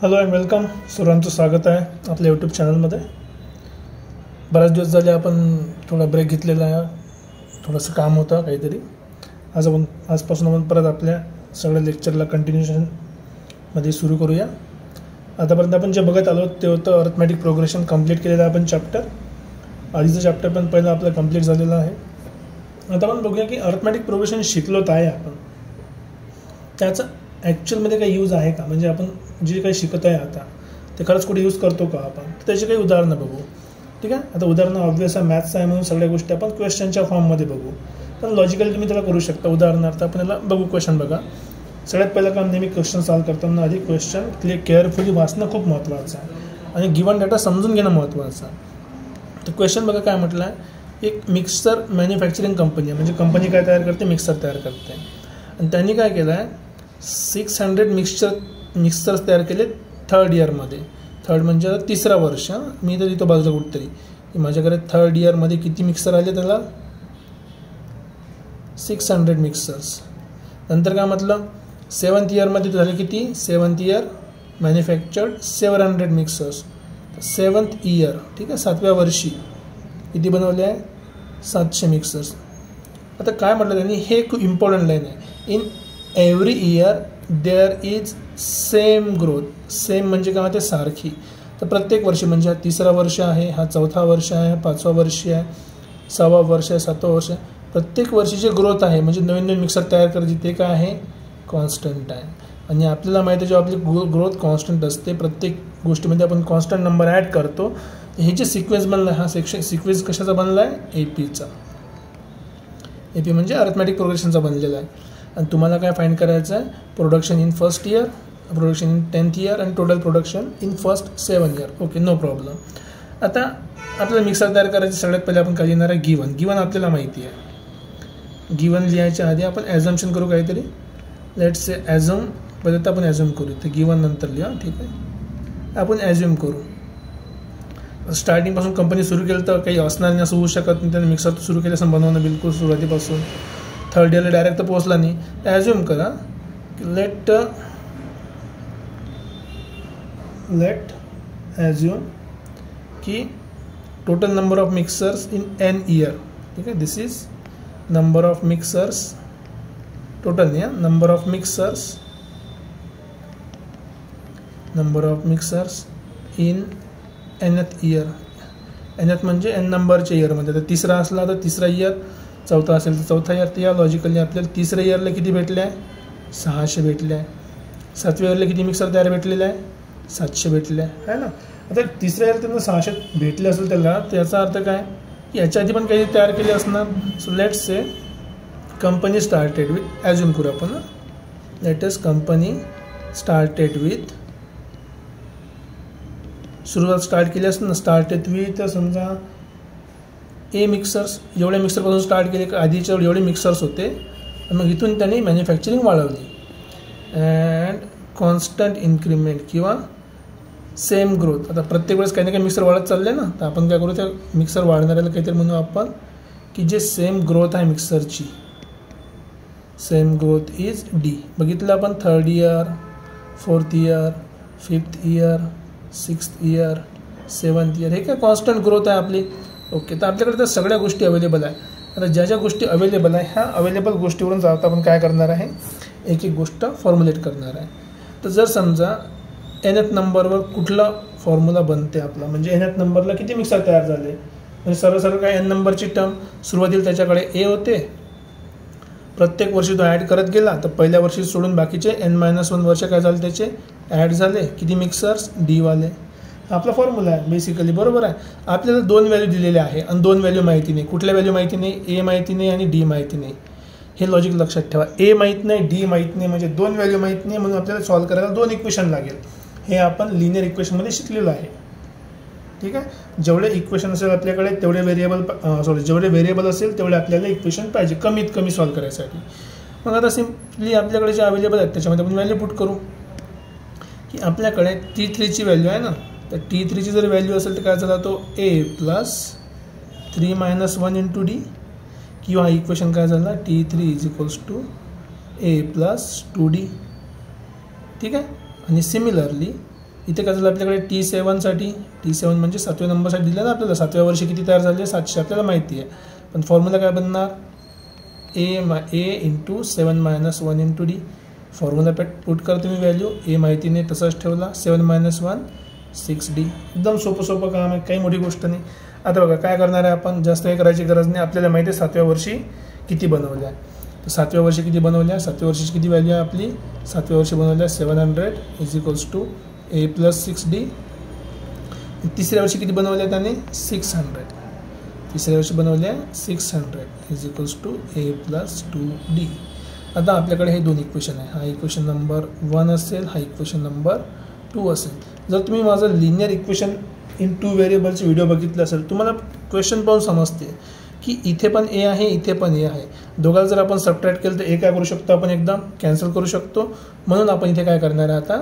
Hello and welcome. सर्वांचं स्वागत आहे आपल्या यूट्यूब चॅनलमध्ये. बराच दिवस झाले आपण थोडा ब्रेक घेतलेला आहे. थोडंसं काम होतं काहीतरी. आजपासून आपण परत आपल्या सगळ्या लेक्चरला कंटिन्युएशनमध्ये सुरू करूया. आतापर्यंत आपण जे बघत आलो ते होतं अर्थमॅटिक प्रोग्रेशन. कंप्लीट केलेलं आहे आपण चॅप्टर. आधीचं चॅप्टर पण पहिलं आपलं कंप्लीट झालेलं आहे. आता आपण बघूया की अर्थमॅटिक प्रोग्रेशन शिकलोत आहे आपण, त्याचा ॲक्च्युअलमध्ये काही यूज आहे का, म्हणजे आपण जे काही शिकत आहे आता ते खरंच कुठे यूज करतो का आपण, त्याची काही उदाहरणं बघू. ठीक आहे. आता उदाहरणं ऑब्वियस आहे, मॅथ्स आहे म्हणून सगळ्या गोष्टी आपण क्वेश्चनच्या फॉर्ममध्ये बघू, पण लॉजिकली तुम्ही त्याला करू शकता. उदाहरणार्थ आपण याला बघू. क्वेश्चन बघा. सगळ्यात पहिलं काम नेहमी क्वेश्चन सॉल्व्ह करताना आधी क्वेश्चन केअरफुली वाचणं खूप महत्त्वाचं आहे आणि गिवन डाटा समजून घेणं महत्त्वाचं आहे. तर क्वेश्चन बघा काय म्हटलं आहे. एक मिक्सर मॅन्युफॅक्चरिंग कंपनी आहे, म्हणजे कंपनी काय तयार करते, मिक्सर तयार करते. आणि त्यांनी काय केलं आहे, 600 मिक्सर्स तयार केले थर्ड इयरमध्ये. थर्ड म्हणजे तिसरा वर्ष. मी तर तिथं बाजूला कुठतरी की माझ्याकडे थर्ड इयरमध्ये किती मिक्सर आले, त्याला 600 मिक्सर्स. नंतर काय म्हटलं, 7th इयरमध्ये झाले किती, 7th year manufactured 700 mixers. 7th year, ठीक आहे, 7व्या वर्षी किती बनवले आहे, 700 मिक्सर्स. आता काय म्हटलं त्यांनी, हे खूप इम्पॉर्टंट लाईन आहे. In every year there is same growth. Same म्हणजे काय होते, सारखी. तर प्रत्येक वर्षी म्हणजे हा तिसरा वर्ष आहे, हा चौथा वर्ष आहे, 5वा वर्ष आहे, 6वा वर्ष आहे, 7वा वर्ष आहे. प्रत्येक वर्षीची ग्रोथ आहे, म्हणजे नवीन नवीन मिक्सर तयार करायची, ते काय आहे, कॉन्स्टंट आहे. आणि आपल्याला माहिती आहे जेव्हा आपली ग्रोथ कॉन्स्टंट असते, प्रत्येक गोष्टीमध्ये आपण कॉन्स्टंट नंबर ॲड करतो. हे जे सिक्वेन्स बनला आहे, हा सिक्वेन्स कशाचा बनला आहे, AP चा. म्हणजे अर्थमॅटिक प्रोग्रेशनचा बनलेला आहे. आणि तुम्हाला काय फाइंड करायचं आहे, production in first year, production in 10th year आणि total production in first 7 year. Okay, no problem. आता आपल्याला मिक्सर तयार करायचे, सगळ्यात पहिले आपण काय लिहिणार आहे, गिवन आपल्याला माहिती आहे. गिवन लिहायच्या आधी आपण ॲझम्पशन करू काहीतरी. लेट्स से ॲझम, पहिले तर आपण ॲझ्युम करू, तर गिवन नंतर लिहा. ठीक आहे, आपण ॲझ्युम करू. स्टार्टिंगपासून कंपनी सुरू केलं तर काही असणार नाही, असं होऊ शकत नाही. त्याने मिक्सर सुरू केलं असं बनवणं बिलकुल सुरुवातीपासून. थर्ड इयरला डायरेक्ट तर पोहोचला नाही. ॲझ्युम करा लेट ॲझ्युम की total number of mixers in n year. ठीक आहे, this is number of mixers, total नाही, number of mixers in nth year. nth म्हणजे n नंबरच्या इयरमध्ये. तर तिसरा असला तर तिसरा इयर, चौथा असेल तर चौथा इयर. तर या लॉजिकली आपल्याला तिसऱ्या इयरला किती भेटले आहे, 600 भेटले आहे. 7व्या इयरला किती मिक्सर तयार भेटलेले आहे, 700 भेटले आहे ना. आता तिसऱ्या इयर त्यांना 600 भेटले असेल त्याला, त्याचा अर्थ काय की याच्या आधी पण काही तयार केले असणार. So let's say company started with, assume करू आपण, लेटेस्ट कंपनी स्टार्टेड विथ, सुरुवात स्टार्ट केली असतं ना, स्टार्टेड विथ समजा ए मिक्सर्स. एवढ्या मिक्सरपासून स्टार्ट केले, आधीच्या एवढे मिक्सर्स होते. मग इथून त्यांनी मॅन्युफॅक्चरिंग वाढवली. अँड कॉन्स्टंट इन्क्रीमेंट किंवा सेम ग्रोथ. आता प्रत्येक वेळेस काही ना काही मिक्सर वाढत चालले ना, तर आपण काय करू, त्या मिक्सर वाढणाऱ्याला काहीतरी म्हणू आपण की जे सेम ग्रोथ आहे मिक्सरची, सेम ग्रोथ इज D. बघितलं आपण, third year, 4th year, 5th year, 6th year, 7th year, हे काय कॉन्स्टंट ग्रोथ आहे आपली. ओके, तर आपल्याकडे त्या सगळ्या गोष्टी अवेलेबल आहे. आता ज्या ज्या गोष्टी अवेलेबल आहे, ह्या अवेलेबल गोष्टीवरून जाता आपण काय करणार आहे, एक एक गोष्ट फॉर्म्युलेट करणार आहे. तर जर समजा nth नंबरवर कुठला फॉर्म्युला बनते आपला, म्हणजे nth नंबरला किती मिक्सर तयार झाले, म्हणजे सरळ काय n नंबरची टर्म सुरुवातीला त्याच्याकडे A होते. प्रत्येक वर्षी तो ॲड करत गेला, तर पहिल्या वर्षी सोडून बाकीचे n-1 वर्ष काय झाले त्याचे ॲड झाले. किती मिक्सर्स, D वाले. आपला फॉर्म्युला आहे बेसिकली, बरोबर आहे. आपल्याला 2 व्हॅल्यू दिलेले आहे आणि 2 व्हॅल्यू माहिती नाही. कुठल्या व्हॅल्यू माहिती नाही, A माहिती नाही आणि D माहिती नाही. हे लॉजिक लक्षात ठेवा. A माहीत नाही, D माहीत नाही, म्हणजे 2 व्हॅल्यू माहीत नाही, म्हणून आपल्याला सॉल्व्ह करायला 2 इक्वेशन लागेल. हे आपण लिनियर इक्वेशनमध्ये शिकलेलं आहे. ठीक आहे, जेवढे इक्वेशन असेल आपल्याकडे तेवढे जेवढे व्हेरिएबल असेल तेवढे आपल्याला इक्वेशन पाहिजे कमीत कमी सॉल्व्ह करायसाठी. मग आता सिम्पली आपल्याकडे जे अवेलेबल आहेत त्याच्यामध्ये आपण व्हॅल्यू पुट करू की आपल्याकडे T3ची व्हॅल्यू आहे ना, तर T3ची जर व्हॅल्यू असेल तर काय झाला, तो A + 3 - 1 × D, किंवा इक्वेशन काय झाला, T3 = A + 2D. ठीक आहे. आणि सिमिलरली इथे काय झालं आपल्याकडे T7साठी, T7 म्हणजे 7व्या नंबरसाठी दिलं ना आपल्याला, 7व्या वर्षी किती तयार झाले 700 आपल्याला माहिती आहे. पण फॉर्म्युला काय बनणार, a into 7 - 1 into D. Formula put करा तुम्ही व्हॅल्यू, ए माहिती नाही तसाच ठेवला, 7 - 1 6d. एकदम सोपं काम आहे, काही मोठी गोष्ट नाही. आता बघा काय करणार आहे आपण, जास्त काही करायची गरज नाही. आपल्याला माहिती आहे 7व्या वर्षी किती बनवल्या, तर 7व्या वर्षी किती बनवल्या, 7व्या वर्षीची किती व्हॅल्यू आहे आपली, 7व्या वर्षी बनवल्या 700 = a + 6d. तिसऱ्या वर्षी किती बनवल्या त्याने 600, तिसऱ्या वर्षी बनवल्या 600 = a + 2d. आता आपल्याकडे हे दोन इक्वेशन आहे, हा इक्वेशन नंबर 1 असेल, हा इक्वेशन नंबर 2 असेल. जर तुम्ही माझं लिनियर इक्वेशन इन 2 व्हेरिएबलचे व्हिडिओ बघितले असेल, तुम्हाला क्वेश्चन पाहून समजते की इथे पण ए आहे, इथे पण ए आहे. दोघांना जर आपण सबट्रॅक्ट केलं तर ए काय करू शकतो आपण, एकदम कॅन्सल करू शकतो. म्हणून आपण इथे काय करणार आहे आता,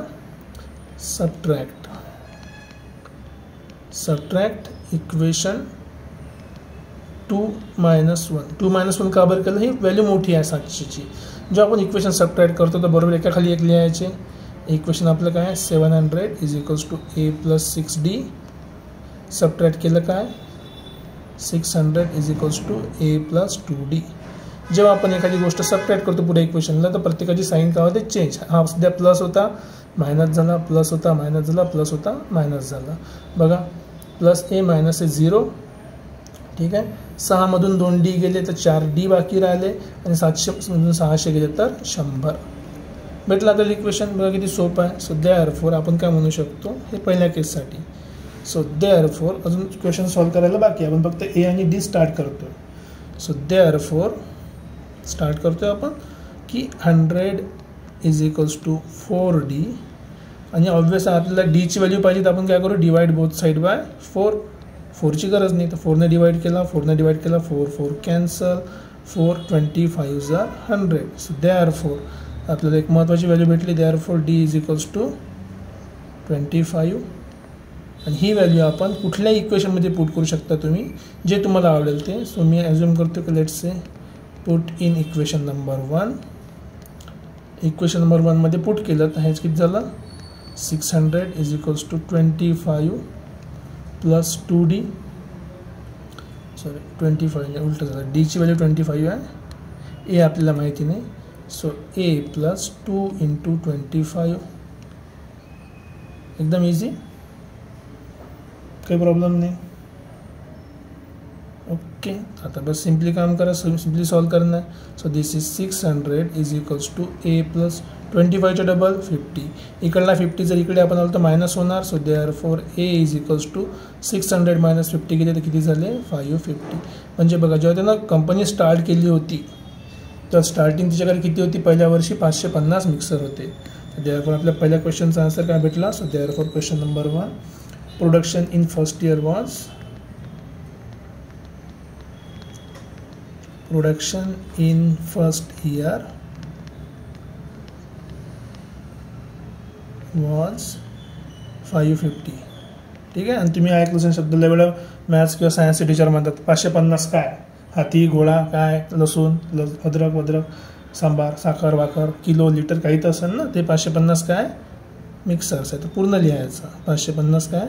सबट्रॅक्ट इक्वेशन 2 - 1. 2 - 1 का बरं केलं, ही व्हॅल्यू मोठी आहे 700ची. जेव्हा आपण इक्वेशन सबट्रॅक्ट करतो तर बरोबर एकाखाली एक लिहायचे. इक्वेशन आपलं काय आहे 700 = a + 6d. सबट्रॅक्ट केलं काय 600 = a + 2d. जेव्हा आपण एखादी गोष्ट सबट्रॅक्ट करतो पुढे इक्वेशनला तर प्रत्येकाची साईन काय होते चेंज. हा सध्या प्लस होता मायनस झाला, प्लस होता मायनस झाला, प्लस होता मायनस झाला. बघा +a - a 0. ठीक आहे, 6 मधून 2d गेले तर 4d बाकी राहिले आणि 700 मधून 600 गेले तर 100 भेटला. तर इक्वेशन बघा किती सोपं आहे. सो देअरफॉर आपण काय म्हणू शकतो, हे पहिल्या केससाठी. सो देअरफॉर अजून क्वेश्चन सॉल्व्ह करायला बाकी आहे, आपण फक्त ए आणि डी स्टार्ट करतो. सो देअरफॉर स्टार्ट करतोय आपण की 100 = 4d. आणि ऑब्वियस आपल्याला डीची व्हॅल्यू पाहिजे तर आपण काय करू, डिवाइड बोथ साईड बाय 4. 4ची गरज नाही तर 4ने डिवाइड केला, 4 4 कॅन्सल, 4 25 = 100. सो देअरफॉर आपल्याला एक महत्त्वाची व्हॅल्यू भेटली, देअरफॉर d = 25. आणि ही व्हॅल्यू आपण कुठल्याही इक्वेशनमध्ये पुट करू शकता तुम्ही, जे तुम्हाला आवडेल ते. सो मी ॲज्युम करतो की let's say put in equation number 1. Equation number 1 मध्ये पुट केलं तर हेच किती झालं 600 = 25 + 2d. सॉरी 25 नाही उलटं झालं, डीची व्हॅल्यू 25 आहे, ए आपल्याला माहिती नाही. So a + 2 × 25. एकदम इझी, काही प्रॉब्लेम नाही. ओके, आता बस सिम्पली काम करा, सिम्पली सॉल्व करना है. सो दिस इज 600 = a + 25च्या डबल 50. इकडला 50 जर इकडे आपण आलो तर मायनस होणार. सो देअरफॉर a = 600 - 50 केले तर किती झाले 550. म्हणजे बघा जेव्हा त्यानं कंपनी स्टार्ट केली होती तर स्टार्टिंग तिच्याकडे किती होती, पहिल्या वर्षी 550 मिक्सर होते. देअरफॉर आपल्या पहिल्या क्वेश्चनचा आन्सर काय भेटला. So therefore question number 1, production in first year was production in first year was 550. ठीक आहे. आणि तुम्ही ऐकलं असेल शब्द वेळा मॅथ्स किंवा सायन्सचे टीचर म्हणतात 550 काय, हाती घोडा काय, लसूण अद्रक वद्रक, सांबार, साखर वाखर, किलो लिटर काही तर असेल ना, ते 550 काय मिक्सर्स आहे. तर पूर्ण लिहायचं 550 काय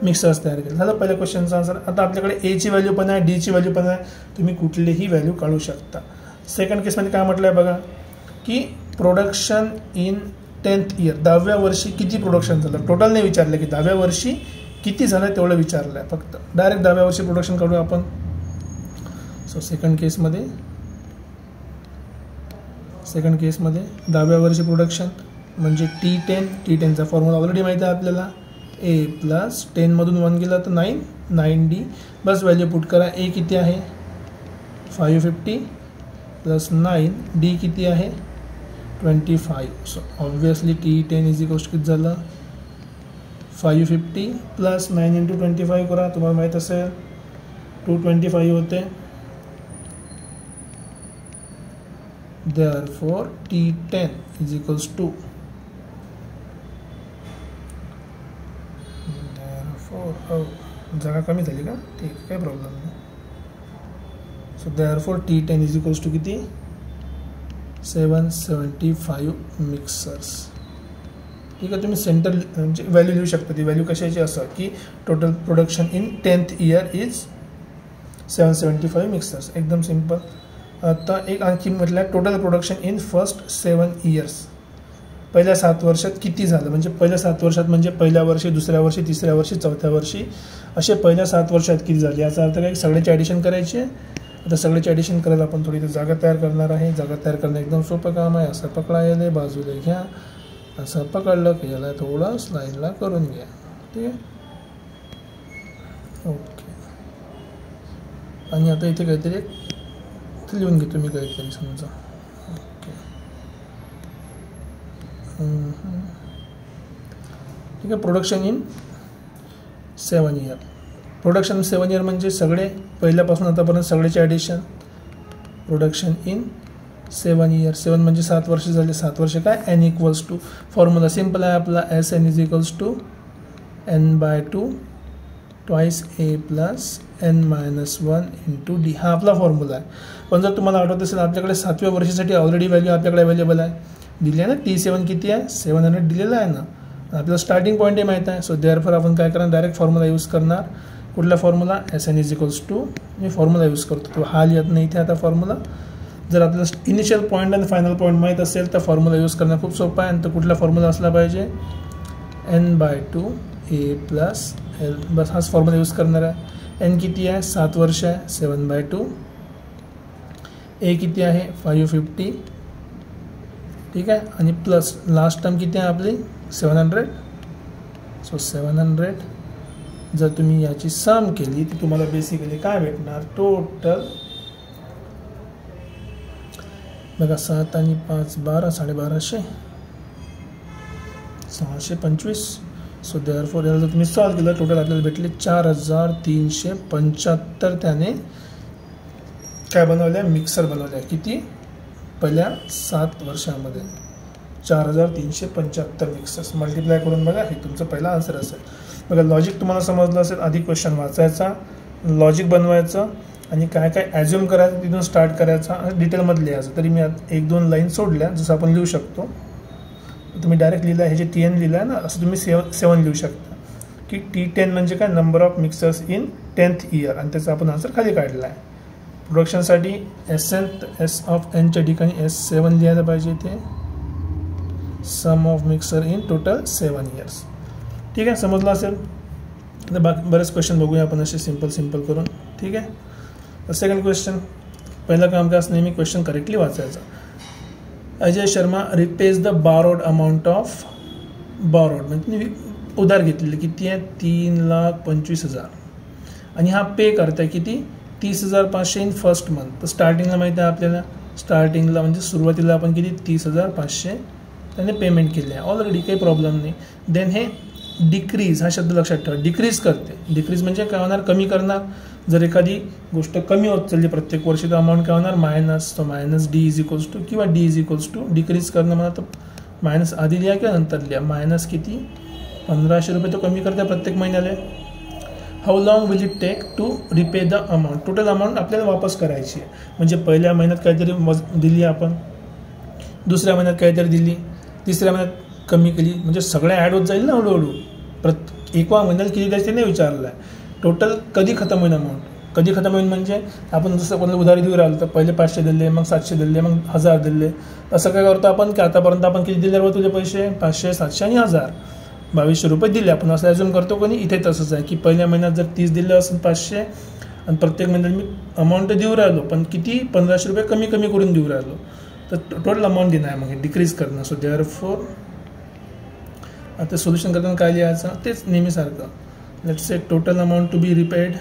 मिक्सर्स तयार केले. झालं पहिल्या क्वेश्चनचा आन्सर. आता आपल्याकडे एची व्हॅल्यू पण आहे, डीची व्हॅल्यू पण आहे, तुम्ही कुठलीही व्हॅल्यू काढू शकता. सेकंड केसमध्ये काय म्हटलं आहे बघा की प्रोडक्शन इन 10th इयर, 10व्या वर्षी किती प्रोडक्शन झालं. टोटल नाही विचारलं की 10व्या वर्षी किती झालं तेवढं विचारलं आहे, फक्त डायरेक्ट 10व्या वर्षी प्रोडक्शन काढू आपण. सो सेकंड केसमध्ये 10व्या वर्षी प्रोडक्शन म्हणजे T10चा फॉर्म्युला ऑलरेडी माहिती आहे आपल्याला. a + 10 मधून 1 गेला तर 9d. बस व्हॅल्यू पुट करा. a किती आहे 550 + 9, d किती आहे 25. सो ऑब्वियसली T10 किती झालं 550 + 9 × 25 करा, तुम्हाला माहीत असेल 225 होते. Therefore T10 = जागा कमी झाली का, ठीक काही प्रॉब्लेम नाही. सो देअरफॉर T10 = किती 775 मिक्सर्स. ठीक आहे. तुम्ही सेंटर म्हणजे व्हॅल्यू लिहू शकता. ती व्हॅल्यू कशाची असं की total production in 10th year is 775 mixers. एकदम सिम्पल. आता एक आणखी म्हटलं आहे total production in first 7 years. पहिल्या 7 वर्षात किती झालं, म्हणजे पहिल्या 7 वर्षात म्हणजे पहिल्या वर्षी, दुसऱ्या वर्षी, तिसऱ्या वर्षी, चौथ्या वर्षी, असे पहिल्या 7 वर्षात किती झाले. याचा अर्थ काय सगळ्याची ॲडिशन करायची आहे. आता सगळ्याची ॲडिशन करायला आपण थोडी जागा तयार करणार आहे. जागा तयार करणं एकदम सोपं काम आहे. असं पकडायला बाजूला घ्या, असं पकडलं की याला थोडं स्लाईडला करून घ्या. ठीक आहे. ओके. आणि आता इथे काहीतरी लिहून घेतो मी काहीतरी समजा. ओके. ठीक आहे. Production in 7 year. Production 7 year म्हणजे सगळे पहिल्यापासून आतापर्यंत सगळ्याचे ॲडिशन. Production in 7 year. 7 म्हणजे 7 वर्ष झाले. 7 वर्ष काय n equals to formula simple आहे आपला. SN is equals to n/2 twice A plus n-1 into D. हा आपला फॉर्म्युला आहे. पण जर तुम्हाला आठवत असेल आपल्याकडे 7व्या वर्षासाठी ऑलरेडी व्हॅल्यू आपल्याकडे अवेलेबल आहे. दिली आहे ना. T7 किती आहे 700 दिलेला आहे ना. आपल्याला स्टार्टिंग पॉईंट माहीत आहे. सो देअरफॉर आपण काय करणार डायरेक्ट फॉर्म्युला यूज करणार. कुठला formula SN is equals to मी फॉर्म्युला यूज करतो. तो हा लिहत नाही इथे आता फॉर्म्युला. जर आपल्याला इनिशियल पॉईंट आणि फायनल पॉईंट माहीत असेल तर फॉर्म्युला यूज करणं खूप सोपं आहे. आणि तो कुठला फॉर्म्युला असला पाहिजे n/2 A प्लस L. बस हाच फॉर्म्युला यूज करणार आहे. n किती आहे 7 वर्ष आहे 7/2. A किती आहे 550. ठीक आहे. आणि प्लस लास्ट टर्म किती आहे आपली 700. सो 700 जर तुम्ही याची सम केली तर तुम्हाला बेसिकली काय भेटणार टोटल बघा. 7 आणि 5 12 1250 625. सो देअरफॉर याला जर तुम्ही सॉल्व केलं टोटल आपल्याला भेटले 4375. त्याने काय बनवल्या मिक्सर बनवल्या. किती पहिल्या 7 वर्षामध्ये 4375 मिक्सर्स. मल्टिप्लाय करून बघा. हे तुमचं पहिला आन्सर असेल. बघा लॉजिक तुम्हाला समजलं असेल. आधी क्वेश्चन वाचायचा, लॉजिक बनवायचं आणि काय काय ॲज्युम करायचं तिथून स्टार्ट करायचा आणि डिटेलमध्ये लिहायचं. तरी मी 1-2 लाईन सोडल्या जसं आपण लिहू शकतो. तुम्ही डायरेक्ट लिहिलं आहे हे जे T10 लिहिलं आहे ना असं तुम्ही 7 लिहू शकता की T10 म्हणजे काय number of mixers in 10th year. आणि त्याचा आपण आन्सर खाली काढला आहे. प्रोडक्शनसाठी SN S ऑफ Nच्या ठिकाणी S7 लिहायला पाहिजे इथे. Sum of mixer in total 7 years. ठीक आहे. समजलं असेल. आता बरेच क्वेश्चन बघूया आपण असे सिम्पल करून. ठीक आहे. Second question. पहिलं काम काय असं नेहमी क्वेश्चन करेक्टली वाचायचा. Ajay Sharma repays the borrowed amount of borrowed म्हणजे उधार घेतलेली किती आहे 3,25,000. आणि हा पे करताय किती 30,500 इन फर्स्ट मंथ. तर स्टार्टिंगला माहिती आहे आपल्याला. स्टार्टिंगला म्हणजे सुरुवातीला आपण किती 30,500 त्याने पेमेंट केले आहे ऑलरेडी. काही प्रॉब्लेम नाही. देन हे डिक्रीज हा शब्द लक्षात ठेवा. डिक्रीज करते. डिक्रीज म्हणजे काय होणार कमी करणार. जर एखादी गोष्ट कमी होत चालली प्रत्येक वर्षी तर अमाऊंट काय होणार मायनस. तो minus D is equals to किंवा D is equals to decrease करणं म्हणा तर मायनस आधी लिहा किंवा नंतर लिहा. मायनस किती 1,500 रुपये तो कमी करते प्रत्येक महिन्याला. How long will it take to repay the amount. Total amount आपल्याला वापस करायची आहे. म्हणजे पहिल्या महिन्यात काहीतरी दिली आपण, दुसऱ्या महिन्यात काहीतरी दिली, तिसऱ्या महिन्यात कमी केली. म्हणजे सगळ्या ॲड होत जाईल ना हळूहळू. एकवा महिन्यात किती द्यायचे नाही विचारलं आहे. टोटल कधी खतम होईल अमाऊंट. कधी खतम होईल म्हणजे आपण जसं कोणाला उधारी देऊ राहिलो तर पहिले 500 दिले, मग 700 दिले, मग 1000 दिले. असं काय करतो आपण की आतापर्यंत आपण किती दिले बघ तुझे पैसे 500 700 आणि 1000 2200 रुपये दिले. आपण असं ॲज्युम करतो कोणी. इथे तसंच आहे की पहिल्या महिन्यात जर 30 दिलं असेल 500 आणि प्रत्येक महिन्यात मी अमाऊंट देऊ राहिलो पण किती 1,500 रुपये कमी करून देऊ राहिलो. तर टोटल अमाऊंट देणं आहे मग डिक्रीज करणं. सो देअरफॉर आता सोल्युशन करताना काय लिहायचं तेच नेहमीसारखं. Let's say total amount to be repaid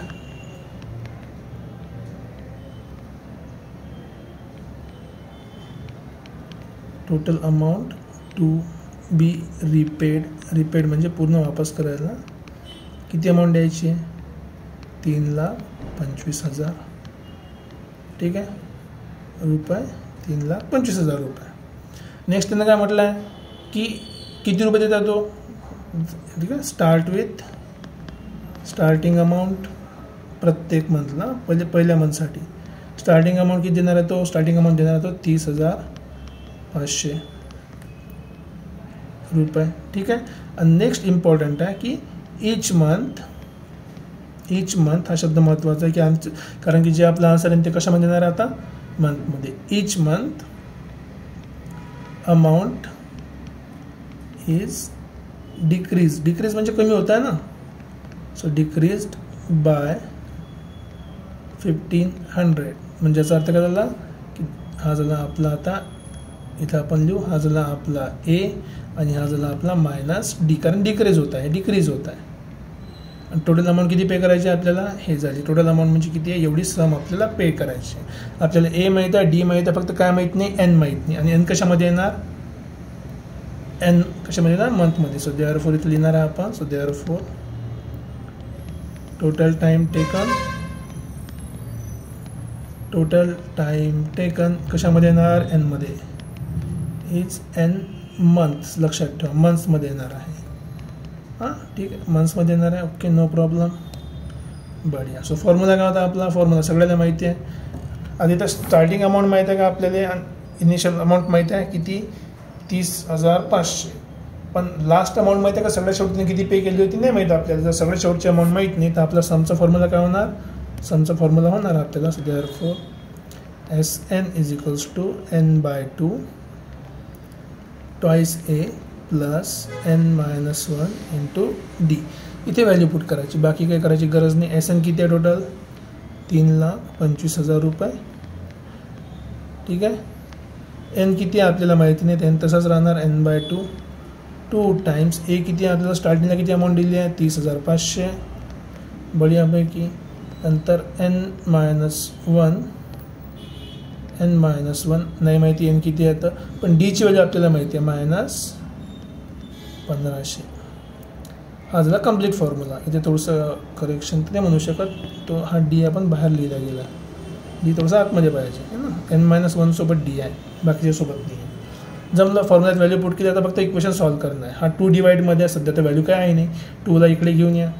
total amount to be repaid म्हणजे पूर्ण वापस करायला किती अमाऊंट द्यायची आहे 3,25,000. ठीक आहे रुपये 3,25,000 रुपये. नेक्स्ट त्यांना काय म्हटलं आहे की किती रुपये देतात तो. ठीक आहे. स्टार्ट विथ स्टार्टिंग अमाऊंट प्रत्येक मंथला पहिल्या मंथसाठी स्टार्टिंग अमाऊंट किती देणार आहे तो. स्टार्टिंग अमाऊंट देणार आहे तो 30,500. रुपये. ठीक आहे. आणि नेक्स्ट इम्पॉर्टंट आहे की इच मंथ हा शब्द महत्त्वाचा आहे की कारण की जे आपलं आन्सर आहे ते कशामध्ये येणार आहे आता मंथमध्ये. इच मंथ अमाऊंट इज डिक्रीज म्हणजे कमी होत आहे ना. सो डिक्रीज्ड बाय 1500 म्हणजे याचा अर्थ काय झाला की हा झाला आपला आता इथं आपण लिहू हा झाला आपला ए आणि हा झाला आपला -D कारण डिक्रीज होत आहे आणि टोटल अमाऊंट किती पे करायची आपल्याला हे झाली. टोटल अमाऊंट म्हणजे किती आहे एवढी सम आपल्याला पे करायची. आपल्याला ए माहीत आहे डी माहीत आहे फक्त काय माहीत नाही एन माहीत नाही. आणि एन कशामध्ये येणार एन कशामध्ये येणार मंथमध्ये. सो देअरफॉर इथं लिहिणार आहे आपण. So therefore total time taken कशामध्ये येणार एनमध्ये इज एन मंथ्स. लक्षात ठेवा मंथ्समध्ये येणार आहे. हां ठीक आहे मंथ्समध्ये येणार आहे. Okay no problem. बढिया. सो फॉर्म्युला काय होता आपला फॉर्म्युला सगळ्याला माहिती आहे. आधी तर स्टार्टिंग अमाऊंट माहिती आहे का आपल्याला इनिशियल अमाऊंट माहिती आहे किती 30,500. पण लास्ट अमाऊंट माहिती आहे का सगळ्या शेवटीने किती पे केली होती नाही माहिती आपल्याला. जर सगळ्या शेवटची अमाऊंट माहीत नाही तर आपला समचा फॉर्म्युला काय होणार समचा फॉर्म्युला होणार आपल्याला. So therefore SN is equals to n/2 twice A plus n-1 into D. इथे व्हॅल्यू पुट करायची बाकी काही करायची गरज नाही. SN किती आहे टोटल 3,25,000 रुपये. ठीक आहे. एन किती आहे आपल्याला माहिती नाही एन तसाच राहणार n/2 2 टाइम्स ए किती आहे आपल्याला स्टार्टिंगला किती अमाऊंट दिली आहे 30,500. बढियापैकी. नंतर n-1 नाही माहिती एन किती आहे तर पण डीची व्हॅल्यू आपल्याला माहिती आहे -1500. हा झाला कम्प्लीट फॉर्म्युला. इथे थोडंसं करेक्शन तर नाही म्हणू शकत तो हा डी आपण बाहेर लिहिला गेला. डी थोडंसं आतमध्ये पाहिजे है ना. n-1 सोबत डी आहे बाकीच्या सोबत नाही आहे. जमलं फॉर्म्युल्यात व्हॅल्यू पुट केली आता फक्त इक्वेशन सॉल्व्ह करणं आहे. हा 2 डिवाइडमध्ये आहे सध्या तर व्हॅल्यू काय आहे नाही. 2ला इकडे घेऊन या.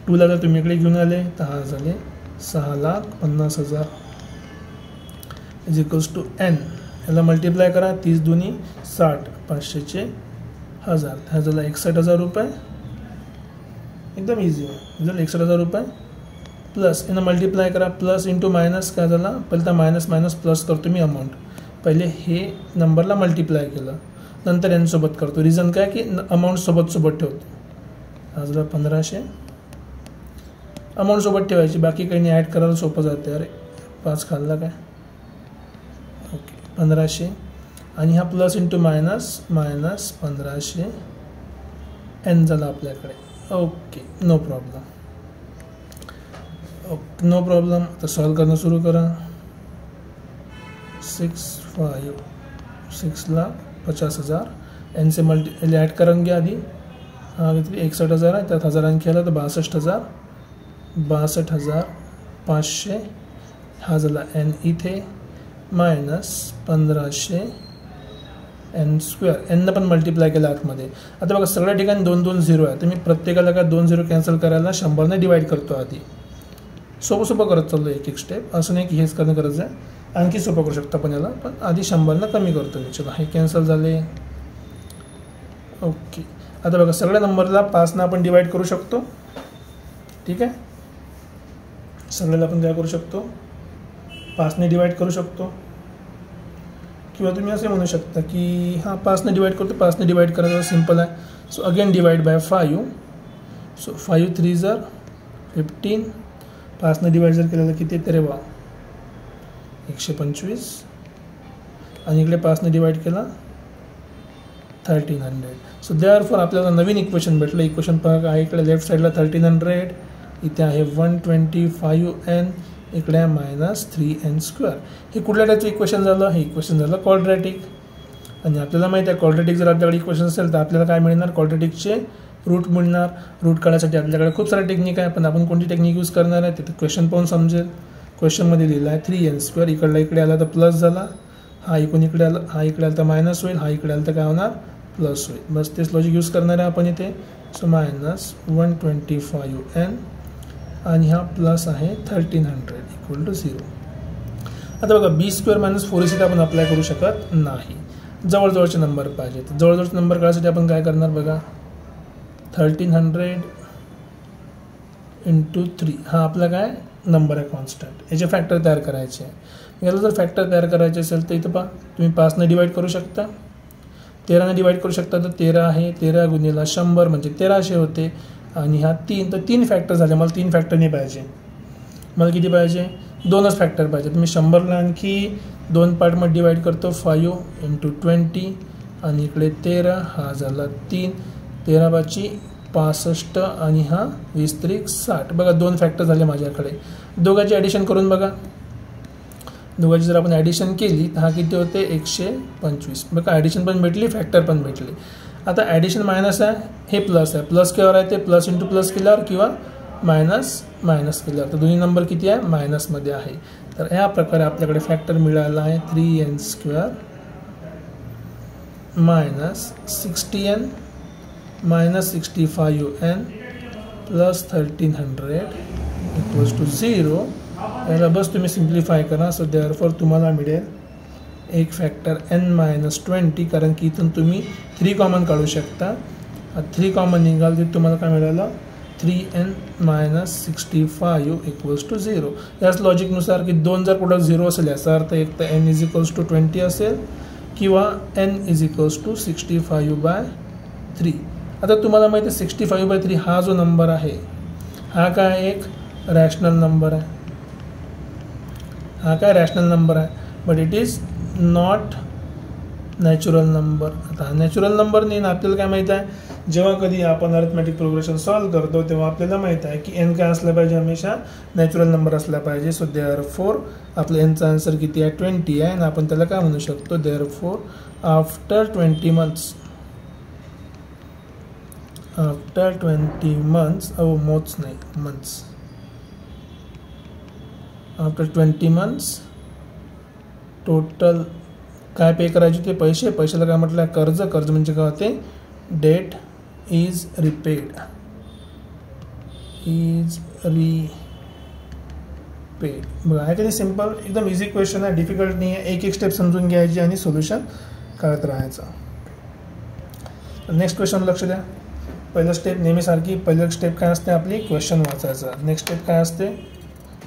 2ला जर तुम्ही इकडे घेऊन आले तर हा झाले 6,50,000 इज इक्वल्स टू n. याला मल्टिप्लाय करा 30 दुनी 60 500 चे 1000 हा झाला 61,000 रुपये. एकदम इझी आहे. झालं 61,000 रुपये प्लस यानं मल्टिप्लाय करा प्लस इंटू मायनस काय झाला पहिलं तर मायनस प्लस करतो मी अमाऊंट. पहिले हे नंबरला मल्टिप्लाय केलं नंतर एन सोबत करतो. रिझन काय की अमाऊंट सोबत ठेवतो. हा झाला 1500 अमाऊंट सोबत ठेवायची बाकी काही नाही ॲड करायला सोपं जाते. अरे 5 खाल्ला काय ओके 1500 आणि हा प्लस इंटू मायनस 1500 एन झाला आपल्याकडे. Okay no problem. No problem. आता सॉल्व करणं सुरू करा. 6,50,000 एन से ॲड करून घ्या आधी. हा किती 61,000 आहे त्यात 1000 आणखी आला तर 62,500 हा झाला एन इथे -1500 एन स्क्वेअर. एननं पण मल्टिप्लाय केलं आतमध्ये. आता बघा सगळ्या ठिकाणी 2 0 आहे तर मी प्रत्येकाला काय 2 0 कॅन्सल करायला 100ने डिवाइड करतो आधी. सोपं करत चाललो एक स्टेप. असं नाही की हेच करणं गरज आहे आणखी सोपं करू शकता पण याला पण आधी 100 कमी करतो मी. चला हे कॅन्सल झाले. ओके आता बघा सगळ्या नंबरला 5 आपण डिवाइड करू शकतो. ठीक आहे सगळ्याला आपण काय करू शकतो 5ने डिवाइड करू शकतो. किंवा तुम्ही असे म्हणू शकता की हां 5ने डिवाइड करतो. 5ने डिवाइड करायचं सिम्पल आहे. So again divide by 5. So 5 3 = 15. 5ने डिवाइड जर केलं तर किती येते रे बा 125 आणि इकडे 5ने डिवाइड केला 1300. सो देअरफॉर आपल्याला नवीन इक्वेशन भेटलं. इक्वेशन पहा आहे इकडे लेफ्ट साईडला 1300 इथे आहे 125n इकडे आहे -3n². हे कुठल्या टाईपचं इक्वेशन झालं हे इक्वेशन झालं क्वाड्रॅटिक. आणि आपल्याला माहिती आहे क्वाड्रॅटिक जर आपल्याकडे इक्वेशन असेल तर आपल्याला काय मिळणार क्वाड्रॅटिकचे रूट मिळणार. रूट काढण्यासाठी आपल्याकडे खूप सारे टेक्निक आहे पण आपण कोणती टेक्निक यूज करणार आहे तिथे क्वेश्चन पाहून समजेल. क्वेश्चनमध्ये लिहिलं आहे 3n² इकडे आला तर प्लस झाला. हा इकडून इकडे आला हा इकडे आला तर मायनस होईल. हा इकडे आला तर काय होणार प्लस होईल. बस तेच लॉजिक यूज करणार आहे आपण इथे. सो -125n आणि हा प्लस आहे 1300 = 0. आता बघा b² - 4ac आपण अप्लाय करू शकत नाही. जवळजवळचे नंबर पाहिजे. तर जवळजवळचे नंबर काढण्यासाठी आपण काय करणार बघा, 1300 × 3 हा आपला काय नंबर आहे कॉन्स्टंट. याचे फॅक्टर तयार करायचे आहे. याला जर फॅक्टर तयार करायचे असेल तर इथं पहा तुम्ही 5ने डिवाईड करू शकता, 13ने डिवाईड करू शकता. तर 13 आहे, 13 गुणिले 100 म्हणजे 1300 होते. आणि हा 3, तर 3 फॅक्टर झाले. मला 3 फॅक्टर नाही पाहिजे, मला किती पाहिजे, 2च फॅक्टर पाहिजे. तर मी 100ला आणखी 2 पार्टमध्ये डिवाईड करतो, 5 × 20 आणि इकडे 13 हा झाला 3, 13×5 65 आणि हा 20×3 60. बघा 2 फॅक्टर झाले माझ्याकडे. दोघांची ॲडिशन करून बघा, दोघांची जर आपण ॲडिशन केली तर हा किती होते 125. बघा ॲडिशन पण भेटली, फॅक्टर पण भेटली. आता ॲडिशन मायनस आहे, हे प्लस आहे. प्लस केल्यावर आहे ते प्लस इंटू प्लस केल्यावर किंवा मायनस मायनस केल्यावर. तर दोन्ही नंबर किती आहे, मायनसमध्ये आहे. तर या प्रकारे आपल्याकडे फॅक्टर मिळाला आहे 3n² minus 60n minus 65n plus 1300 = 0. याला बस तुम्ही सिम्प्लिफाय करा. सो देअरफॉर तुम्हाला मिळेल एक फॅक्टर n-20, कारण की इथून तुम्ही 3 कॉमन काढू शकता. 3 कॉमन निघाल तर तुम्हाला काय मिळालं, 3n - 65 = 0. याच लॉजिकनुसार की 2 जर प्रोडक्ट 0 असेल याचा अर्थ एक तर n = 20 असेल किंवा n = 65/3. आता तुम्हाला माहिती आहे 65/3 हा जो नंबर आहे हा काय एक रॅशनल नंबर आहे. हा काय रॅशनल नंबर आहे, but it is not natural number. आता हा नॅचरल नंबर नाही ना. आपल्याला काय माहीत आहे, जेव्हा कधी आपण अरिथमॅटिक प्रोग्रेशन सॉल्व करतो तेव्हा आपल्याला माहीत आहे की n काय असला पाहिजे, हमेशा नॅचरल नंबर असला पाहिजे. सो देअरफॉर आपलं nचा आन्सर किती आहे, 20 आहे. आणि आपण त्याला काय म्हणू शकतो, देअरफॉर आफ्टर 20 months months नाही months, आफ्टर 20 months टोटल काय पे करायचे ते पैसे. पैशाला काय म्हटलं, कर्ज. कर्ज म्हणजे काय होते, डेट इज रिपेड. बघा आहे किती सिम्पल, एकदम इझी क्वेश्चन आहे, डिफिकल्ट नाही आहे. एक स्टेप समजून घ्यायची आणि सोल्युशन काढत राहायचं. नेक्स्ट क्वेश्चन लक्ष द्या. पहिलं स्टेप नेहमीसारखी, पहिलं स्टेप काय असते आपली, क्वेश्चन वाचायचा. नेक्स्ट स्टेप काय असते,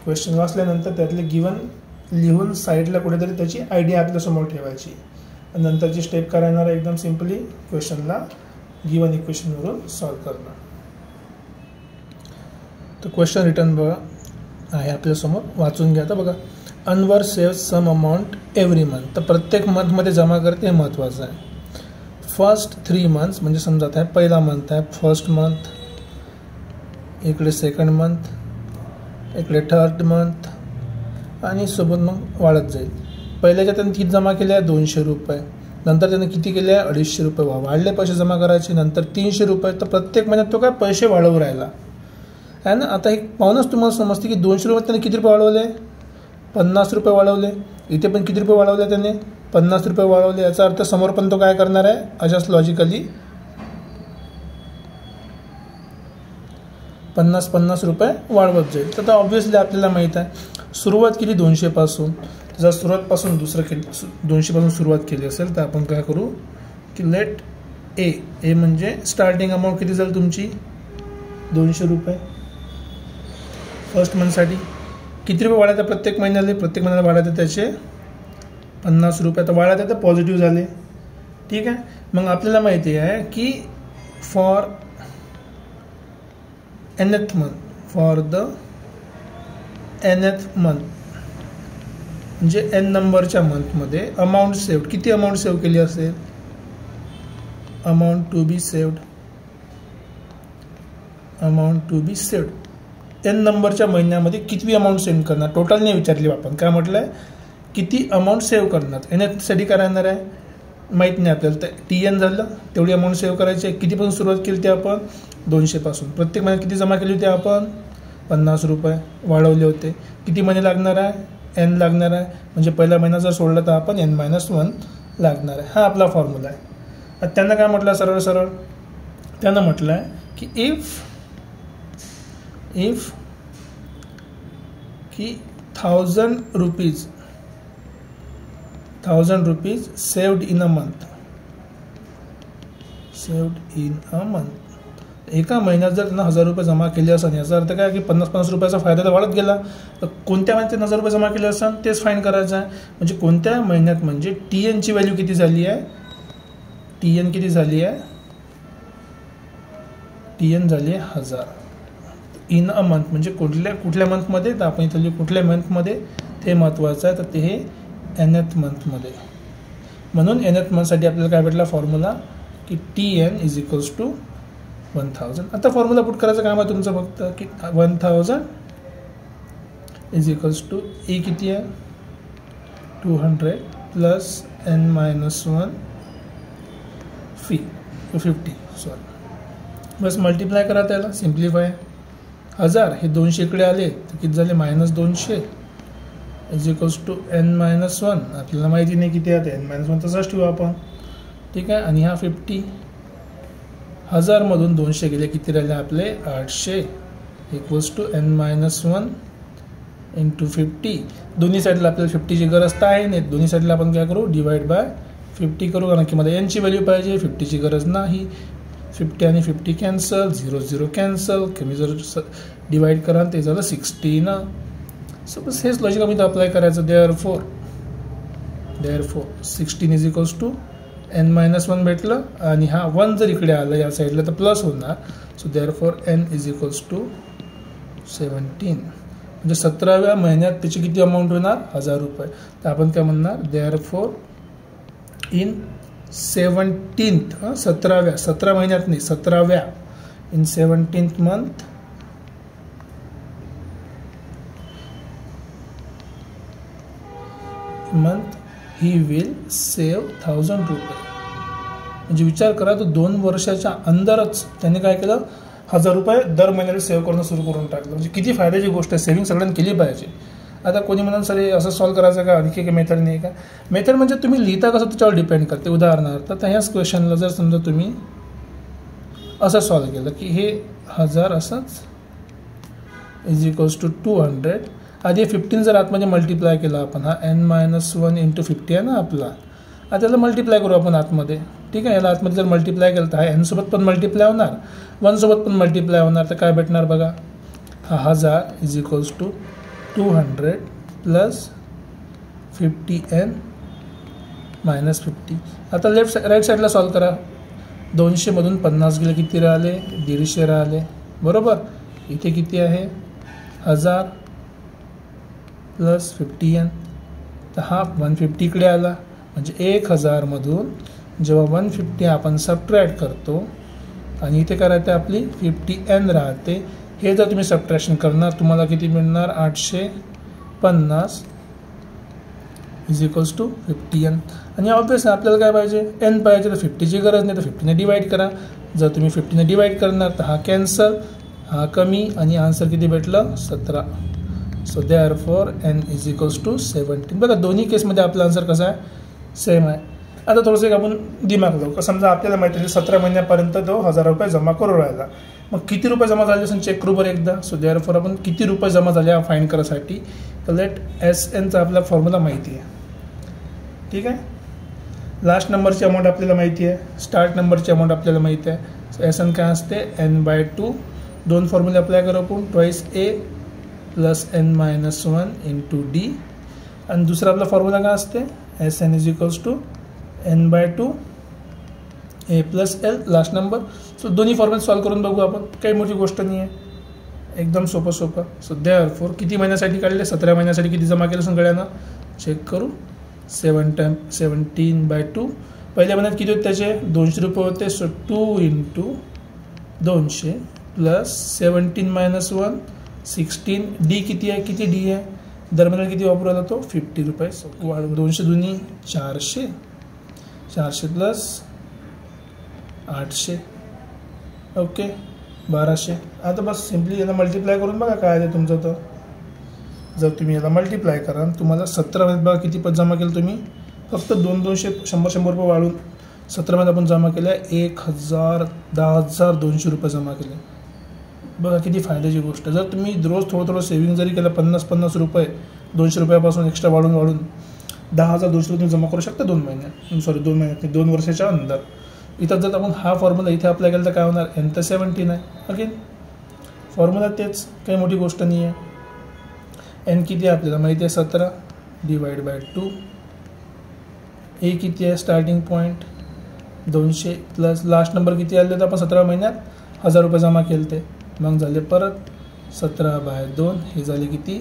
क्वेश्चन वाचल्यानंतर त्यातले गिवन लिहून साईडला कुठेतरी त्याची आयडिया आपल्यासमोर ठेवायची. नंतरची स्टेप काय राहणार, एकदम सिम्पली क्वेश्चनला गिवन इक्वेशनवरून सॉल्व करणं. तर क्वेश्चन रिटर्न बघा आहे आपल्यासमोर, वाचून घ्या. तर बघा, Anwar saves some amount every month. तर प्रत्येक मंथमध्ये जमा करते, हे महत्त्वाचं आहे. फर्स्ट 3 months म्हणजे समजा आहे पहिला मंथ आहे, फर्स्ट मंथ, इकडे सेकंड मंथ, इकडे थर्ड मंथ आणि सोबत मग वाढत जाईल. पहिल्याच्या त्यानं किती जमा केले आहे, 200 रुपये. नंतर त्यानं किती केले आहे, 250 रुपये. वाढले पैसे जमा करायचे. नंतर 300 रुपये. तर प्रत्येक महिन्यात तो काय पैसे वाढवू राहिला आहे ना. आता हे पाहूनच तुम्हाला समजते की 200 रुपये त्याने किती रुपये वाढवले, 50 रुपये वाढवले. इथे पण किती रुपये वाढवले त्याने, 50 रुपये वाढवले. याचा अर्थ समोर पण तो काय करणार आहे, अशाच लॉजिकली 50 रुपये वाढवत जाईल. तर ऑब्व्हियसली आपल्याला माहीत आहे सुरुवात केली 200 पासून. जर सुरुवातपासून 200 पासून सुरुवात केली असेल तर आपण काय करू की लेट ए म्हणजे स्टार्टिंग अमाऊंट किती झाली तुमची, 200 रुपये. फर्स्ट मंथसाठी किती रुपये वाढायचे प्रत्येक महिन्याला, प्रत्येक महिन्याला वाढायचे त्याचे 50 रुपये. तर वाढायचे तर पॉझिटिव्ह झाले, ठीक आहे. मग आपल्याला माहिती आहे की for nth month, for the nth month म्हणजे n नंबरच्या मंथमध्ये अमाऊंट सेव्ड, किती अमाऊंट सेव्ह केली असेल, amount to be saved n नंबरच्या महिन्यामध्ये किती अमाऊंट सेव्ह करणार, टोटल नाही विचारली आपण. काय म्हटलं आहे, किती अमाऊंट सेव्ह करणार. nthसाठी काय राहणार आहे माहीत नाही आपल्याला. तर TN झालं, तेवढी अमाऊंट सेव्ह करायची आहे. कितीपासून सुरुवात केली ते आपण, 200 पासून. प्रत्येक महिन्यात किती जमा केली होती आपण, 50 रुपये वाढवले होते. किती महिने लागणार आहे, n लागणार आहे. म्हणजे पहिला महिना जर सोडला तर आपण n-1 लागणार आहे. हा आपला फॉर्म्युला आहे. आता त्यांना काय म्हटलं, सरळ सरळ त्यांना म्हटलं आहे की इफ की 1000 rupees 1000 rupees saved in a month. Saved in a month. एका महिन्यात जर त्यांना 1000 रुपये जमा केले असेल, याचा अर्थ काय की 50-50 रुपयाचा फायदा तर वाढत गेला. तर कोणत्या महिन्यात 1000 रुपये जमा केले असेल तेच फाईंड करायचं आहे. म्हणजे कोणत्या महिन्यात, म्हणजे TN ची व्हॅल्यू किती झाली आहे, TN किती झाली आहे, TN झाली आहे 1000 इन अ मंथ. म्हणजे कुठल्या मंथमध्ये, तर आपण इथं कुठल्या मंथमध्ये ते महत्त्वाचं आहे. तर ते हे nth मंथमध्ये. म्हणून nth मंथसाठी आपल्याला काय भेटला फॉर्म्युला की TN इज इक्वल्स टू 1000. आता फॉर्म्युला पुट करायचं काम आहे तुमचं फक्त की 1000 इज इक्वल्स टू ए किती आहे 200 प्लस n-1 फी 50 सॉरी. बस मल्टिप्लाय करा त्याला, सिम्प्लिफाय. 1000 हे 200 इकडे आले तर किती झाले -200 इज इक्वल्स टू n-1. आपल्याला माहिती नाही किती आहे n-1 तसंच ठेवू आपण, ठीक आहे. आणि हा 50. 1000 मधून 200 गेले, किती राहिले आपले 800 इक्वल्स टू n-1 इंटू 50. दोन्ही साईडला आपल्याला 50ची गरज तर आहे नाही, दोन्ही साईडला आपण काय करू डिवाइड बाय 50 करू, कारण की मला n ची व्हॅल्यू पाहिजे, 50ची गरज नाही. 50 आणि 50 कॅन्सल, 0 0 कॅन्सल, कमी जर डिवाइड करा ते झालं 16. सो बस हेच लॉजिक आम्ही अप्लाय करायचं. Therefore 16 is equals to n-1 भेटलं, आणि हा 1 जर इकडे आलं या साईडला तर प्लस होणार. So therefore n is equals to 17. म्हणजे 17व्या महिन्यात त्याची किती अमाऊंट होणार 1000 रुपये. तर आपण काय म्हणणार देअरफॉर इन 17th 17 महिन्यात नाही 17व्या in 17th month he will save 1000 रुपये. म्हणजे विचार करा, तो 2 वर्षाच्या अंदरच त्याने काय केलं 1000 रुपये दर महिन्याला सेव्ह करणं सुरू करून टाकलं. म्हणजे किती फायद्याची गोष्ट आहे, सेव्हिंग सगळ्यांनी केली पाहिजे. आता कोणी म्हणाल सर असं सॉल्व्ह करायचं का, आणखी काही मेथड नाही का. मेथड म्हणजे तुम्ही लिहिता कसं त्याच्यावर डिपेंड करते. उदाहरणार्थ तर ह्याच क्वेश्चनला जर समजा तुम्ही असं सॉल्व्ह केलं की हे 1000 असंच इज इक्वल्स टू 200. आधी 15 जर आतमध्ये मल्टिप्लाय केला आपण, हा n-1 इंटू 50 आहे ना आपला, आता त्याला मल्टिप्लाय करू आपण आतमध्ये, ठीक आहे. याला आतमध्ये जर मल्टिप्लाय केलं तर हा n सोबत पण मल्टिप्लाय होणार, 1 सोबत पण मल्टिप्लाय होणार. तर काय भेटणार बघा, हा 1000 is equals to 200 plus 50n minus 50. आता राईट साईडला सॉल्व करा. 200 मधून 50 गेले, किती राहिले 150 राहिले, बरोबर. इथे किती आहे 1000 प्लस 50n. तर हा 150 इकडे आला, म्हणजे 1000 मधून जेव्हा 150 आपण सबट्रॅक्ट करतो आणि इथे काय राहते आपली 50n राहते. हे जर तुम्ही सबट्रॅक्शन करणार तुम्हाला किती मिळणार 850 इज इक्वल्स टू 50n. आणि ऑब्वियस आपल्याला काय पाहिजे n पाहिजे, तर 50ची गरज नाही, तर 50ने डिवाइड करा. जर तुम्ही 50ने डिवाइड करणार तर हा कॅन्सल, हा कमी, आणि आन्सर किती भेटलं 17. So therefore n is equals to 17. बघा दोन्ही केसमध्ये आपला आन्सर कसा आहे सेम आहे. आता थोडंसं एक आपण दिमाग लावू. समजा आपल्याला माहिती आहे 17 महिन्यापर्यंत तो 1000 रुपये जमा करू राहिला, मग किती रुपये जमा झाले असेल चेक करू बरं एकदा. सो देअरफॉर आपण किती रुपये जमा झाले हा फाईंड करायसाठी लेट SNचा आपला फॉर्म्युला माहिती आहे, ठीक आहे. लास्ट नंबरची अमाऊंट आपल्याला माहिती आहे, स्टार्ट नंबरची अमाऊंट आपल्याला माहिती आहे. सो SN काय असते n/2. दोन फॉर्म्युले अप्लाय करू आपण, twice A plus n-1 into D. आणि दुसरा आपला फॉर्म्युला काय असते SN is equals to n/2 A plus L last number. So दोन्ही फॉर्म्युले सॉल्व करून बघू आपण, काही मोठी गोष्ट नाही आहे, एकदम सोपं. सो देअरफॉर किती महिन्यासाठी काढले 17 महिन्यासाठी किती जमा केलं सगळ्यांना चेक करू. 17/2. पहिल्या महिन्यात किती होते त्याचे 200 रुपये होते. So 2 into 200 plus 17 - 1 16. D किती आहे, किती D आहे, दरम्यान किती वापरू आला तो 50 रुपये. 200 दुनी 400, 400 प्लस 800, ओके 1200. आता बस सिम्पली याला मल्टिप्लाय करून बघा काय आहे तुमचं. तर जर तुम्ही याला मल्टिप्लाय करा तुम्हाला 17 महिन्यात बघा किती पद जमा केलं तुम्ही, फक्त 200 100 रुपये वाढून 17 महिन्यात आपण जमा केलं 10,200 रुपये जमा केले. बघा किती फायद्याची गोष्ट. जर तुम्ही रोज थोडं सेव्हिंग जरी केलं 50 रुपये 200 रुपयापासून एक्स्ट्रा वाढून 10,200 तुम्ही जमा करू शकता 2 महिन्यात, सॉरी 2 महिन्यात नाही, 2 वर्षाच्या अंदर. इथं जर आपण हा फॉर्म्युला इथे अप्लाय केला तर काय होणार, एन तर 17 आहे. अगेन फॉर्म्युला तेच, काही मोठी गोष्ट नाही आहे. एन किती आहे आपल्याला माहिती आहे, 17 डिवाइड बाय 2. ए किती आहे starting point 200 plus last number किती आले तर आपण 17 महिन्यात 1000 रुपये जमा केले ते, मग झाले परत 17/2, हे झाले किती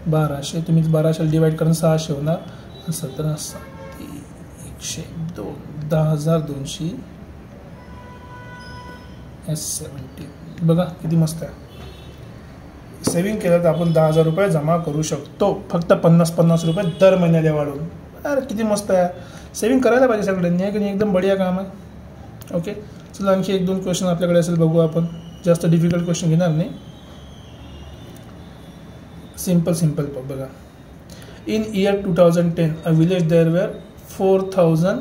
1200. तुम्ही 1200 डिवाइड करून 600 होणार. 17 7 102 10,200 S17. बघा किती मस्त आहे. सेविंग केलं तर आपण 10,000 रुपये जमा करू शकतो, फक्त 50-50 रुपये दर महिन्याला वाढवून. अरे किती मस्त आहे. सेविंग करायला पाहिजे सगळ्यांनी, आहे की नाही, एकदम बढिया काम आहे. ओके, चला आणखी 1-2 क्वेश्चन आपल्याकडे असेल बघू आपण, जास्त डिफिकल्ट क्वेश्चन घेणार नाही, सिंपल बघा. In year 2010 a village there were 4,000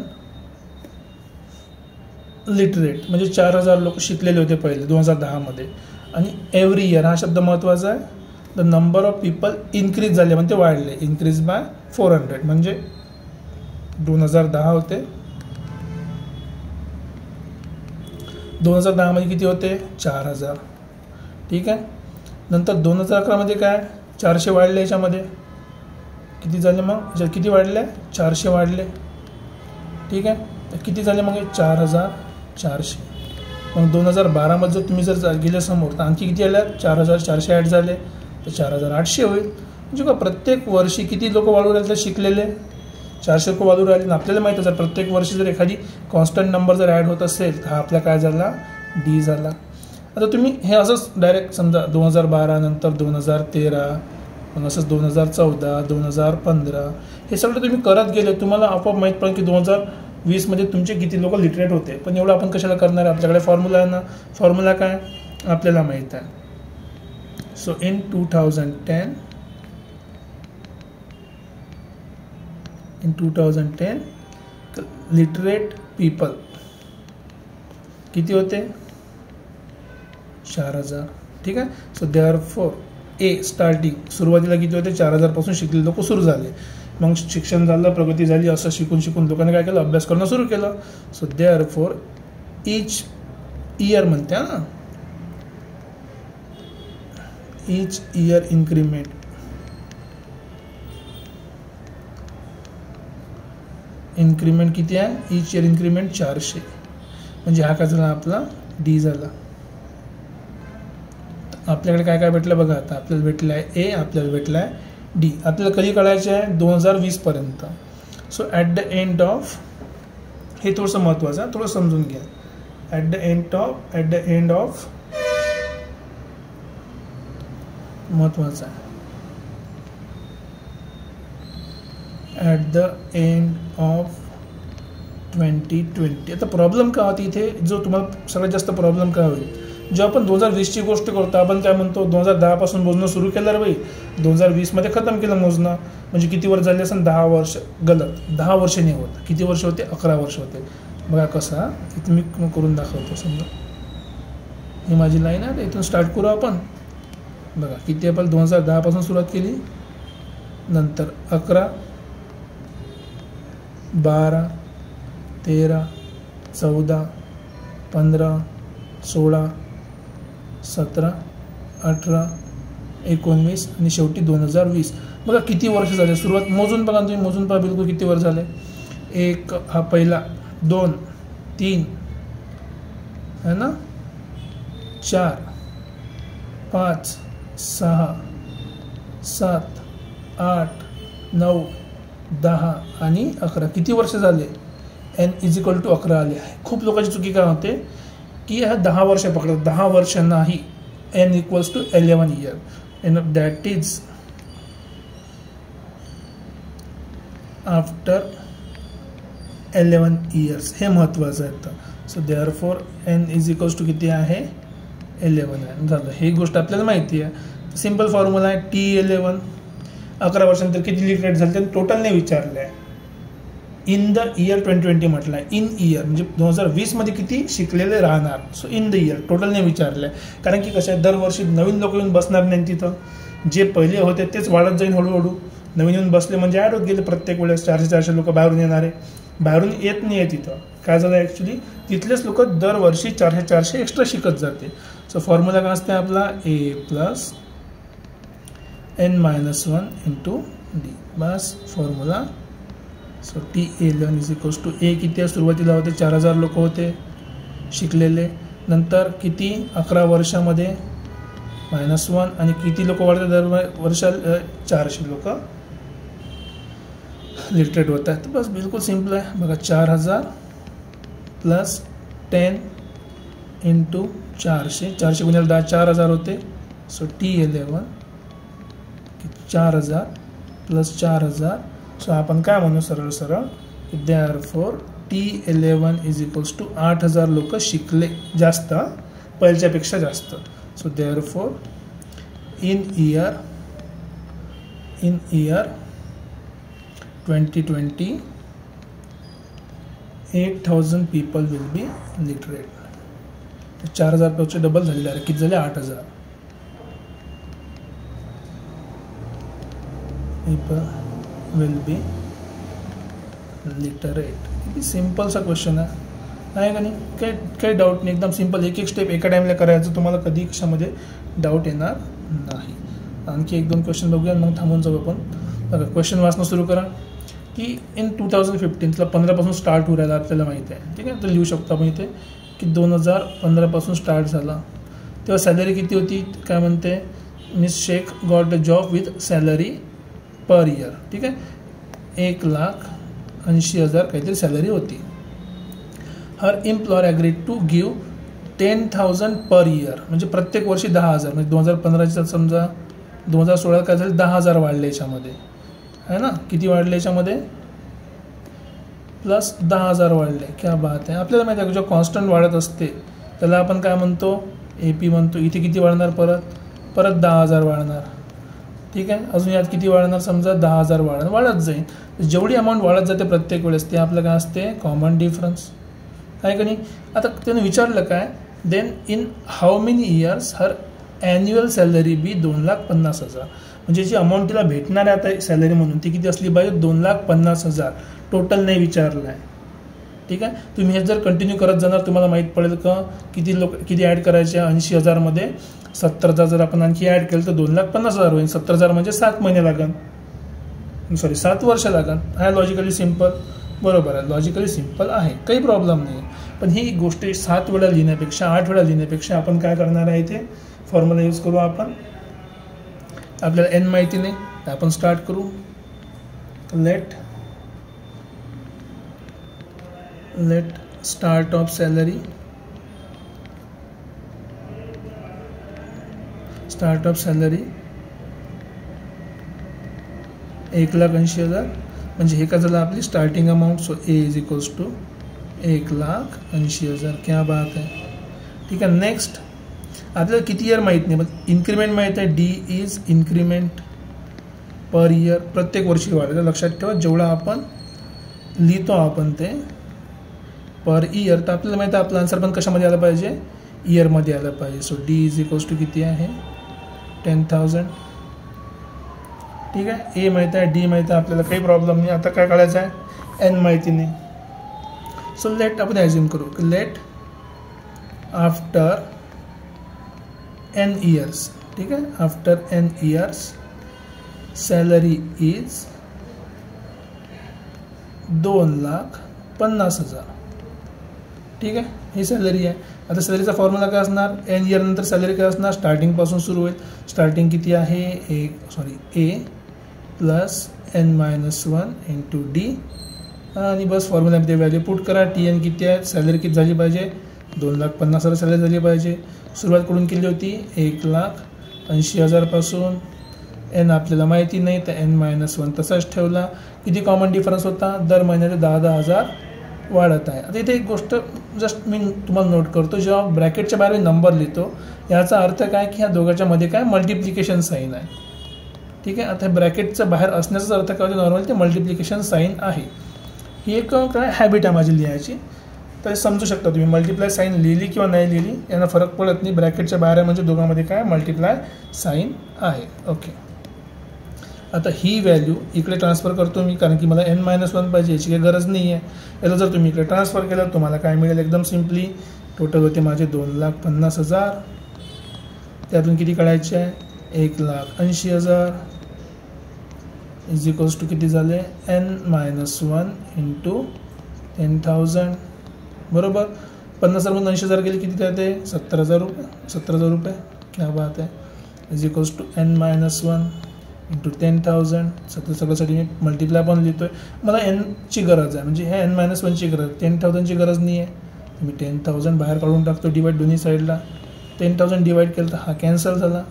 literate, म्हणजे 4,000 लोक शिकलेले होते पहिले 2010 मध्ये. आणि एव्हरी इयर, हा शब्द महत्त्वाचा आहे, the number of people increase झाले म्हणजे वाढले, इन्क्रीज बाय 400. म्हणजे 2010 होते, 2010 मध्ये किती होते 4,000. ठीक आहे. नंतर 2011 मध्ये काय 400 वाढले, याच्यामध्ये किती झाले, मग किती वाढले 400 वाढले. ठीक आहे, तर किती झाले मग 4,400. मग 2012 मध्ये जर तुम्ही जर गेले समोर तर आणखी किती आल्या 4,400 ॲड झाले, तर 4,800 होईल. म्हणजे का प्रत्येक वर्षी किती लोक वाढू राहिले तर शिकलेले 400 लोक वाढू राहिले. आपल्याला माहिती आहे जर प्रत्येक वर्षी जर एखादी कॉन्स्टंट नंबर जर ॲड होत असेल तर हा आपला काय झाला डी झाला. आता तुम्ही हे असंच डायरेक्ट समजा 2012 नंतर 2013, मग असंच 2014 2015 हे सगळं तुम्ही करत गेले, तुम्हाला आपोआप माहीत पडेल की 2020 मध्ये तुमचे किती लोक लिटरेट होते. पण एवढं आपण कशाला करणार आहे, आपल्याकडे फॉर्म्युला आहे ना. फॉर्म्युला काय आपल्याला माहीत आहे. सो इन 2010 लिटरेट पीपल किती होते 4,000. ठीक आहे. सो देअरफॉर ए स्टार्टिंग सुरुवातीला किती होते 4,000 पासून शिकलेले लोक सुरू झाले. मग शिक्षण झालं, प्रगती झाली, असं शिकून लोकांनी काय केलं अभ्यास करणं सुरू केलं. सो देअरफॉर ईच इयर म्हणते ना, ईच इयर इन्क्रीमेंट किती आहे, ईच इयर इन्क्रीमेंट 400. म्हणजे हा काय झाला आपला डी झाला. आपल्याकडे काय काय भेटलं बघा. आता आपल्याला भेटलं आहे ए, आपल्याला भेटलं आहे डी. आपल्याला कधी कळायचे आहे 2020 पर्यंत. So at the end of, हे थोडंसं महत्त्वाचं आहे, थोडं समजून घ्या. ॲट द एंड ऑफ महत्त्वाचं आहे. At the end of 2020. आता प्रॉब्लेम का होती इथे, जो तुम्हाला सगळ्यात जास्त प्रॉब्लेम काय होईल, जेव्हा आपण 2020ची गोष्ट करतो आपण काय म्हणतो 2010 पासून मोजणं सुरू केलं रे बाई, 2020 मध्ये खतम केलं मोजणं. म्हणजे किती वर्ष झाले असेल 10 वर्ष. गलत, 10 वर्ष नाही होत. किती वर्ष होते 11 वर्ष होते. बघा कसा इथे मी करून दाखवतो. समजा ही माझी लाईन आहे, इथून स्टार्ट करू आपण. बघा किती आपण 2010 पासून सुरुवात केली, नंतर 11 12 13 14 15 16 17 18 19 आणि शेवटी 2020. बघा किती वर्ष झाले. सुरुवात मोजून बघा तुम्ही, मोजून पहा बिलकुल किती वर्ष झाले. 1 हा पहिला, 2 3 है ना, 4 5 6 7 8 9 10 आणि 11. किती वर्ष झाले, n = 11 आले. खूप लोकांची चुकी काय होते की ह्या 10 वर्ष पकडतात, 10 वर्ष नाही, n = 11 year, and that is after 11 years. हे महत्त्वाचं आहे. सो देअरफॉर n = किती आहे 11 आहे. झालं, ही गोष्ट आपल्याला माहिती आहे. सिंपल फॉर्म्युला आहे T11. 11 वर्षानंतर किती लिटरेट झाले ते टोटल नाही विचारलं आहे. इन द इयर 2020 म्हटलं आहे. इन इयर म्हणजे 2020 मध्ये किती शिकलेले राहणार. So in the year total नाही विचारलं आहे. कारण की कसं आहे, दरवर्षी नवीन लोक येऊन बसणार नाही तिथं. जे पहिले होते तेच वाढत जाईल हळूहळू. नवीन येऊन बसले म्हणजे ॲड होत गेले प्रत्येक वेळेस 400 लोक बाहेरून येणारे, बाहेरून येत नाही आहे तिथं. काय झालं ॲक्च्युली तिथलेच लोक दरवर्षी 400 एक्स्ट्रा शिकत जाते. सो फॉर्म्युला काय असते आपला A plus n-1 into D, बस formula. So T11 is equals to A किती आहे सुरुवातीला होते 4000 लोक होते शिकलेले, नंतर किती 11 वर्षामध्ये -1 आणि किती लोक वाढतात दर वर्षाला 400 लोक लिटरेट होत आहेत. बस बिलकुल सिम्पल आहे बघा. 4000 प्लस 10 इंटू 400, 400 गुणिले 10 4000 होते. So T11 4000 plus 4000. सो आपण काय म्हणू सरळ सरळ therefore T11 is equals to 8000 लोक शिकले जास्त पहिल्यापेक्षा जास्त. So therefore in year 2020 8000 people will be literate. 4000 पेक्षा डबल झालेले आहे, किती झाले 8000 पीपल विल बी लिटरेट. किती सिम्पलसा क्वेश्चन आहे का नाही, काही डाऊट नाही, एकदम सिम्पल. एक एक स्टेप एका टाईमला करायचं, तुम्हाला कधी कशामध्ये डाऊट येणार नाही. आणखी 1-2 क्वेश्चन बघूया मग थांबून जाऊ आपण. बघा क्वेश्चन वाचणं सुरू करा की इन 2015 15पासून स्टार्ट होऊ राहिला आपल्याला माहिती आहे, ठीक आहे. तर लिहू शकतो आपण इथे की 2015पासून स्टार्ट झाला तेव्हा सॅलरी किती होती. काय म्हणते miss Shaikh got a job with salary per year, ठीक आहे. 1,80,000 काहीतरी सॅलरी होती. Her employer agreed to give 10,000 per year, म्हणजे प्रत्येक वर्षी 10,000. म्हणजे 2015चा समजा 2016 काय झालं 10,000 वाढले याच्यामध्ये आहे ना. किती वाढले याच्यामध्ये प्लस 10,000 वाढले. क्या बात आहे. आपल्याला माहिती आहे जेव्हा कॉन्स्टंट वाढत असते त्याला आपण काय म्हणतो AP म्हणतो. इथे किती वाढणार परत 10,000 वाढणार, ठीक आहे. अजून यात किती वाढणार समजा 10,000 वाढत जाईल. जेवढी अमाऊंट वाढत जाते प्रत्येक वेळेस ते आपलं काय असते कॉमन डिफरन्स आहे का नाही. आता त्यानं विचारलं काय then in how many years her annual salary be 2,50,000. म्हणजे जी अमाऊंट तिला भेटणार आहे आता सॅलरी म्हणून ती किती असली पाहिजे 2,50,000. टोटल नाही विचारलं आहे, ठीक आहे. तुम्ही हे जर कंटिन्यू करत जाणार तुम्हाला माहीत पडेल का किती ॲड करायचे. 80,000मध्ये 70,000 जर आपण आणखी ॲड केलं तर 2,50,000 होईल. 70,000 म्हणजे 7 महिने लागेल, 7 वर्ष लागेल. आहे लॉजिकली सिम्पल, बरोबर आहे. लॉजिकली सिम्पल आहे, काही प्रॉब्लेम नाही. पण ही गोष्ट 7 वेळा लिहिण्यापेक्षा 8 वेळा लिहिण्यापेक्षा आपण काय करणार आहे इथे फॉर्म्युला यूज करू आपण. आपल्याला n माहिती नाही तर आपण स्टार्ट करू. लेट स्टार्ट ऑफ सॅलरी 1,80,000 म्हणजे हे काय झालं आपली starting amount. So A is equals to 1,80,000. क्या बात आहे, ठीक आहे. नेक्स्ट आपल्याला किती इयर माहीत नाही पण इन्क्रीमेंट माहीत आहे. D is increment per year, प्रत्येक वर्षी वाढतं. लक्षात ठेवा जेवढा आपण लिहितो आपण ते पर इयर तर आपल्याला माहिती आहे आपला आन्सर पण कशामध्ये आला पाहिजे इयरमध्ये आला पाहिजे. So D is equals to किती आहे 10,000, ठीक आहे. A माहीत आहे D माहीत आहे आपल्याला, काही प्रॉब्लेम नाही. आता काय काढायचं आहे n माहिती नाही. सो लेट आपण ॲज्युम करू की लेट आफ्टर n इयर्स, ठीक आहे. After n years salary is 2,50,000, ठीक आहे. ही सॅलरी आहे. आता सॅलरीचा फॉर्म्युला काय असणार n इयर नंतर सॅलरी काय असणार स्टार्टिंगपासून सुरू होईल. स्टार्टिंग किती आहे A plus n-1 into D आणि बस फॉर्म्युल्यामध्ये व्हॅल्यू पुट करा. TN किती आहे सॅलरी किती झाली पाहिजे 2,50,000 सॅलरी झाली पाहिजे. सुरुवात करून केली होती 1,80,000 पासून. n आपल्याला माहिती नाही तर n-1 तसाच ठेवला. किती कॉमन डिफरन्स होता दर महिन्याचे 10,000 वाढत आहे. आता इथे एक गोष्ट जस्ट मी तुम्हाला नोट करतो, जेव्हा ब्रॅकेटच्या बाहेर मी नंबर लिहितो याचा अर्थ काय की ह्या दोघांच्या मध्ये काय मल्टिप्लिकेशन साईन आहे, ठीक आहे. आता ब्रॅकेटच्या बाहेर असण्याचाच अर्थ काय होतो नॉर्मल ते मल्टिप्लिकेशन साईन आहे. ही एक काय हॅबिट आहे माझी लिहायची, तर समजू शकता तुम्ही. मल्टिप्लाय साईन लिहिली किंवा नाही लिहिली यांना फरक पडत नाही. ब्रॅकेटच्या बाहेर म्हणजे दोघांमध्ये काय मल्टिप्लाय साईन आहे, ओके. आता ही व्हॅल्यू इकडे ट्रान्सफर करतो मी, कारण की मला n-1 पाहिजे, याची काही गरज नाही आहे. याला जर तुम्ही इकडे ट्रान्सफर केलं तुम्हाला काय मिळेल, एकदम सिम्पली टोटल होते माझे 2,50,000. त्यातून किती काढायचे आहे, 1,80,000 इज इक्वल्स टू किती झाले, n-1 इंटू 10,000. बरोबर. 50,000 80,000 गेले किती त्याते 70,000 रुपये. 70,000 रुपये, क्या बात आहे. Is equals to n-1 into 10,000. सगळ्यासाठी मी मल्टिप्लाय पण लिहितो आहे. मला nची गरज आहे, म्हणजे ह्या n-1ची गरज, 10,000ची गरज नाही आहे. मी 10,000 बाहेर काढून टाकतो, डिवाईड दोन्ही साईडला. 10,000 डिवाईड केलं तर हा कॅन्सल झाला.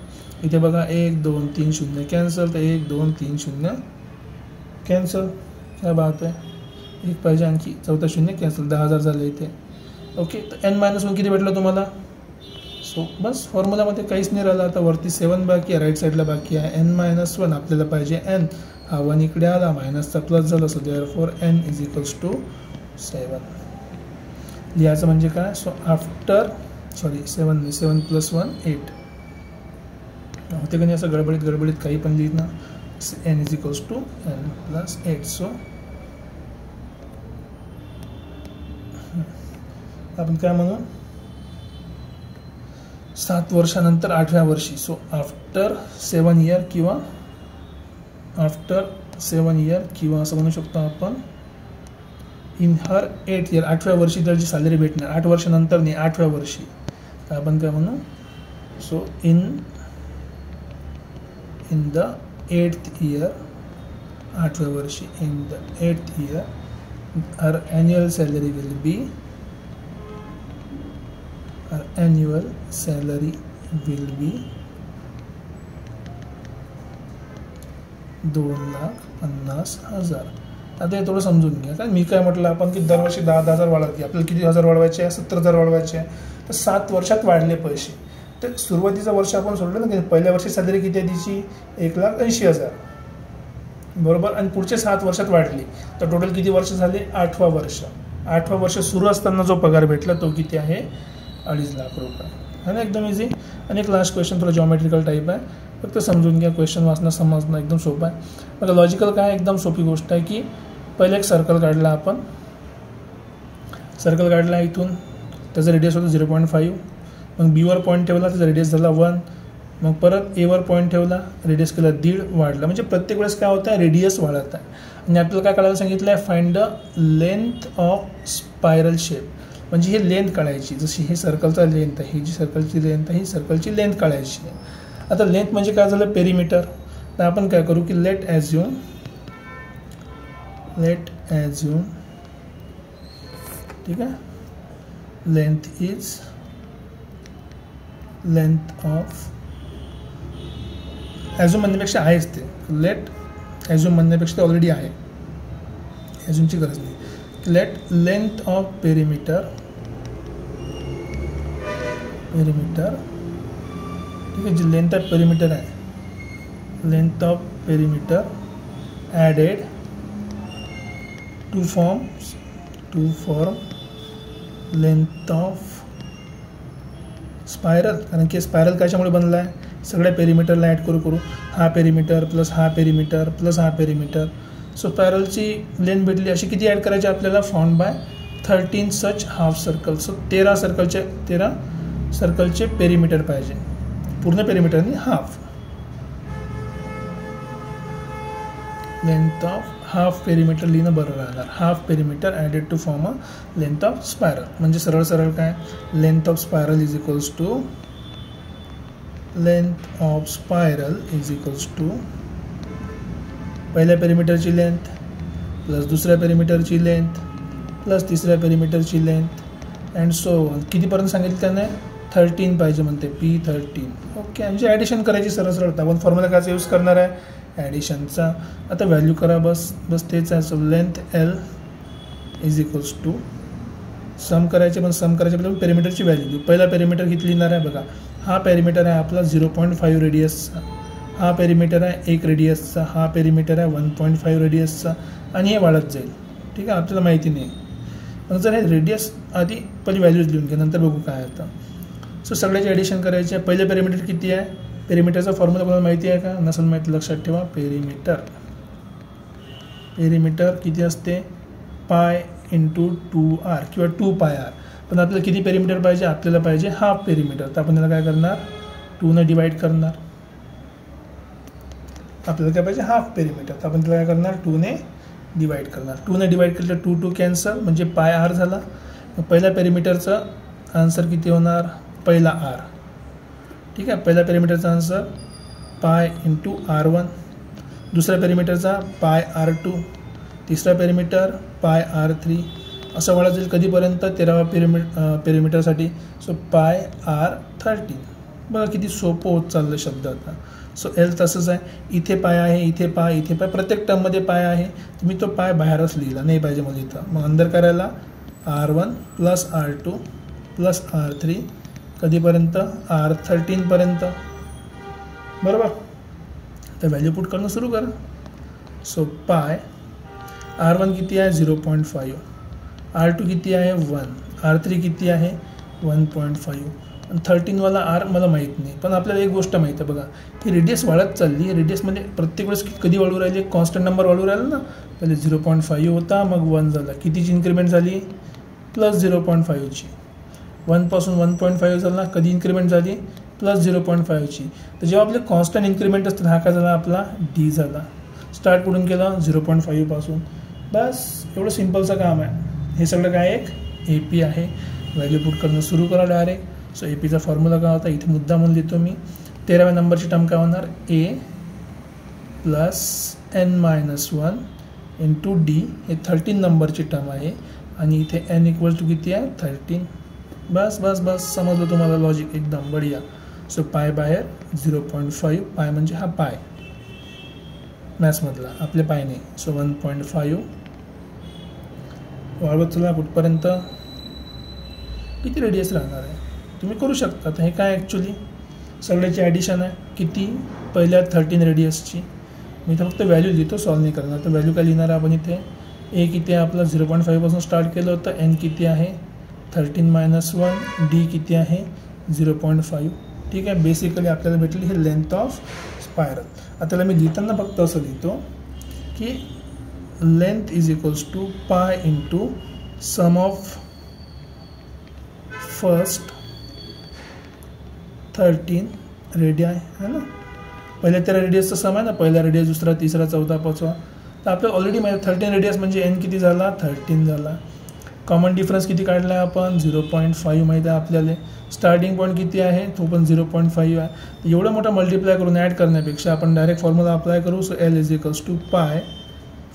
इथे बघा 1 2 3 0 कॅन्सल, तर 1 2 3 0 कॅन्सल. क्या बात आहे. एक पाहिजे आणखी, चौथा 0 कॅन्सल, 10,000 झाले इथे. ओके. तर n-1 किती भेटलं तुम्हाला. सो बस फॉर्म्युलामध्ये काहीच नाही राहिलं. आता वरती 7 बाकी आहे, राईट साईडला बाकी आहे. n-1 आपल्याला पाहिजे n, हा 1 इकडे आला, मायनसचा प्लस झाला. So therefore n is equals to 7. लिहायचं म्हणजे काय, सो आफ्टर 7 प्लस 1 8 होते का नाही असं गडबडीत काही पण लिहित ना. n is equals to n plus 8. So आपण काय म्हणू, 7 वर्षानंतर 8व्या वर्षी. सो आफ्टर 7 इयर किंवा आफ्टर 7 इयर किंवा असं म्हणू शकतो आपण इन हर 8 इयर, 8व्या वर्षी जर जी सॅलरी भेटणार, 8 वर्षानंतर नाही 8व्या वर्षी, तर आपण काय म्हणू, so in the 8th year, 8व्या वर्षी, in the 8th year our annual salary will be 2,50,000. आता हे थोडं समजून घ्या. कारण मी काय म्हटलं आपण की दरवर्षी 10,000 वाढवते, आपल्याला किती हजार वाढवायचे आहे, 70,000 वाढवायचे आहे. तर 7 वर्षात वाढले पैसे. तर सुरुवातीचं वर्ष आपण सोडलं ना, की पहिल्या वर्षी सॅलरी किती आहे तिची 1,80,000 बरोबर, आणि पुढचे 7 वर्षात वाढली. तर टोटल किती वर्ष झाले, 8वं वर्ष. 8वं वर्ष सुरू असताना जो पगार भेटला तो किती आहे, 2.5 लाख रुपये. है ना, एकदम इझी. आणि एक लास्ट क्वेश्चन थोडं जॉमेट्रिकल टाईप आहे, फक्त समजून घ्या. क्वेश्चन वाचणं समजणं एकदम सोपं आहे. बघा लॉजिकल काय, एकदम सोपी गोष्ट आहे की पहिले एक सर्कल काढला आपण, सर्कल काढला इथून, त्याचा रेडियस होता 0.5. मग बीवर पॉईंट ठेवला, त्याचा रेडियस झाला 1. मग परत एवर पॉईंट ठेवला, रेडियस केला 1.5, वाढला. म्हणजे प्रत्येक वेळेस काय होतं आहे, रेडियस वाढत आहे. आणि आपल्याला काय काढायला सांगितलं आहे, find the length of spiral shape. म्हणजे ही लेंथ काढायची, जशी ही सर्कलचा लेंथ आहे, ही जी सर्कलची लेंथ आहे, ही सर्कलची लेंथ काढायची आहे. आता लेंथ म्हणजे काय झालं, पेरिमीटर. तर आपण काय करू की लेट ॲज्युम ठीक आहे, length is length of, assume म्हणण्यापेक्षा आहेच ते, लेट ॲझ्युम म्हणण्यापेक्षा ते ऑलरेडी आहे, ॲझ्युमची गरज नाही. लेट लेंथ ऑफ पेरिमीटर ठीक आहे, जी लेंथ ऑफ पेरिमीटर आहे, length of perimeter added to form length of spiral. कारण की स्पायरल कशामुळे बनला आहे, सगळ्या पेरिमीटरला ॲड करू, हा पेरिमीटर प्लस हा पेरिमीटर प्लस हा पेरिमीटर. सो स्पायरलची लेंथ भेटली, अशी किती ॲड करायची आपल्याला, found by 13 such half circle. So 13 सर्कलचे पेरिमीटर पाहिजे, पूर्ण पेरिमीटरनी हाफ. लेंथ ऑफ हाफ पेरिमीटर लिहिणं बरं राहणार. Half perimeter added to form a length of spiral. म्हणजे सरळ काय, length of spiral is equals to length of spiral is equals to पहिल्या पेरिमीटरची लेंथ प्लस दुसऱ्या पेरिमीटरची लेंथ प्लस तिसऱ्या पेरिमीटरची लेंथ अँड सो ऑन. कितीपर्यंत सांगितलं त्याने, 13 पाहिजे म्हणते, P13. ओके. म्हणजे ॲडिशन करायची सरळ. आपण फॉर्म्युला कायचा यूज करणार आहे, ॲडिशनचा. आता व्हॅल्यू करा, बस तेच आहे. So length L is equals to sum करायचे, पण सम करायचे म्हणजे पेरिमीटरची व्हॅल्यू देऊ. पहिला पेरिमीटर किती लिहिणार आहे बघा, हा पेरिमीटर आहे आपला 0.5 रेडियसचा, हा पेरिमीटर आहे 1 रेडियसचा, हा पेरिमीटर आहे 1.5 रेडियसचा, आणि हे वाढत जाईल. ठीक आहे, आपल्याला माहिती नाही. मग जर हे रेडियस आधी पहिली व्हॅल्यूज लिहून घ्या, नंतर बघू काय आता. सो सगळ्याचे ॲडिशन करायचे आहे. पहिले पेरिमीटर किती आहे, पेरिमीटरचा फॉर्म्युला कोणाला माहिती आहे का? नसेल माहिती लक्षात ठेवा. पेरिमीटर किती असते? पाय इंटू 2r किंवा 2πr. पण आपल्याला किती पेरिमीटर पाहिजे? आपल्याला पाहिजे हाफ पेरिमीटर. तर आपण त्याला काय करणार? 2ने डिवाइड करणार. आपल्याला काय पाहिजे? Half perimeter. तर आपण त्याला काय करणार? 2ने डिवाइड करणार. 2ने डिवाइड केलं तर 2 2 कॅन्सल म्हणजे पाय r झाला. पहिल्या पेरिमीटरचा आन्सर किती होणार? पहिला r. ठीक आहे. पहिल्या पेरिमीटरचा आन्सर पाय इंटू r1. दुसऱ्या पेरिमीटरचा पाय r2. तिसरा पेरिमीटर पाय r3. असं वाढत जाईल कधीपर्यंत? 13व्या पेरिमीटरसाठी. सो पाय r13. बघा किती सोपं होत चाललं शब्द आता. सो एल तसंच आहे. इथे पाय आहे, इथे पाय, इथे पाय, प्रत्येक टर्ममध्ये पाय आहे. तर मी तो पाय बाहेरच लिहिला नाही पाहिजे मला इथं. मग अंदर करायला r1 plus r2 plus r3 कधीपर्यंत? r13पर्यंत. बरोबर. तर व्हॅल्यू पुट करणं सुरू करा. सो पाय r1 किती आहे? 0.5. r2 किती आहे? 1. r3 किती आहे? 1.5. आणि 13वाला r मला माहीत नाही. पण आपल्याला एक गोष्ट माहीत आहे बघा, ही रेडियस वाढत चालली. रेडियसमध्ये प्रत्येक वेळेस कधी वाढू राहिली? कॉन्स्टंट नंबर वाढू राहिला ना. पहिले 0.5 होता, मग 1 झाला. कितीची इन्क्रीमेंट झाली? प्लस 0.5ची. 1 पासून 1.5 झाला. कधी इन्क्रीमेंट झाली? प्लस 0.5ची. तर जेव्हा आपले कॉन्स्टंट इन्क्रीमेंट असतात, हा काय झाला? आपला डी झाला. स्टार्ट कुठून केला? 0.5 पासून. बस एवढं सिम्पलचं काम आहे. हे सगळं काय? एक ए पी आहे. व्हॅल्यू पुट करणं सुरू करा डायरेक्ट. सो ए पीचा फॉर्म्युला काय होता? इथे मुद्दा म्हणून लिहितो मी. 13व्या नंबरची टर्म काय होणार? ए प्लस n-1 इंटू डी. हे 13 नंबरची टर्म आहे आणि इथे n इक्वल्स टू किती आहे? 13. बस बस बस समजलं तुम्हाला लॉजिक? एकदम बढिया. सो पाय बाहेर 0.5. पाय म्हणजे हा पाय मॅथ्समधला, आपले पाय नाही. सो 1.5 वाढवत चला कुठपर्यंत? किती रेडियस राहणार आहे तुम्ही करू शकता. तर हे काय ॲक्च्युली सगळ्याची ॲडिशन आहे. किती? पहिल्या 13 रेडियसची. मी इथं फक्त व्हॅल्यू लिहितो, सॉल्व नाही करणार. तर व्हॅल्यू काय लिहिणार आहे आपण इथे? ए किती आहे आपलं? 0.5 पासून स्टार्ट केलं होतं. एन किती आहे? 13-1. डी किती आहे? 0.5. ठीक आहे. बेसिकली आपल्याला भेटली ही लेंथ ऑफ स्पायरल. आता त्याला मी लिहिताना फक्त असं लिहितो की length is equals to pi into sum of first 13 radii है ना. पहिल्या 13 रेडियसचं सम आहे ना. पहिला रेडियस, दुसरा, तिसरा, चौथा, पाचवा. तर आपल्याला ऑलरेडी माहिती 13 रेडियस म्हणजे एन किती झाला? 13 झाला. कॉमन डिफरन्स किती काढला आहे आपण? 0.5 माहिती आहे आपल्याला. स्टार्टिंग पॉईंट किती आहे? तो पण 0.5 आहे. तर एवढा मोठा मल्टिप्लाय करून ॲड करण्यापेक्षा आपण डायरेक्ट फॉर्म्युला अप्लाय करू. So L is equals to pi.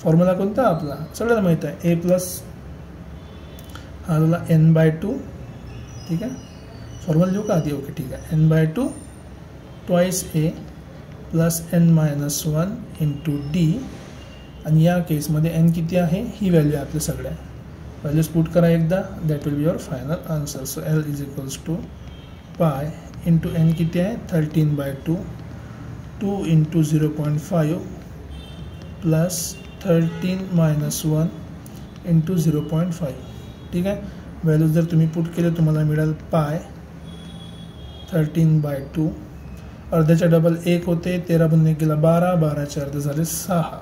Formula कोणता आपला? सगळ्याला माहीत आहे. ए प्लस हा झाला n/2. ठीक आहे. फॉर्म्युला लिहू का आधी? ओके ठीक आहे. n/2 ट्वाईस ए प्लस n-1 इंटू डी. आणि या केसमध्ये n किती आहे? ही व्हॅल्यू आहे आपल्या सगळ्या. व्हॅल्यूज पुट करा एकदा. That will be your final answer. So L is equals to pi into n किती आहे? 13/2. 2 इंटू 0.5 प्लस 13-1 इंटू 0.5. ठीक आहे. व्हॅल्यूज जर तुम्ही पुट केले तुम्हाला मिळेल पाय 13/2. अर्ध्याच्या डबल 1 होते. 13 पण 1 गेला 12. 12चे अर्धे झाले 6.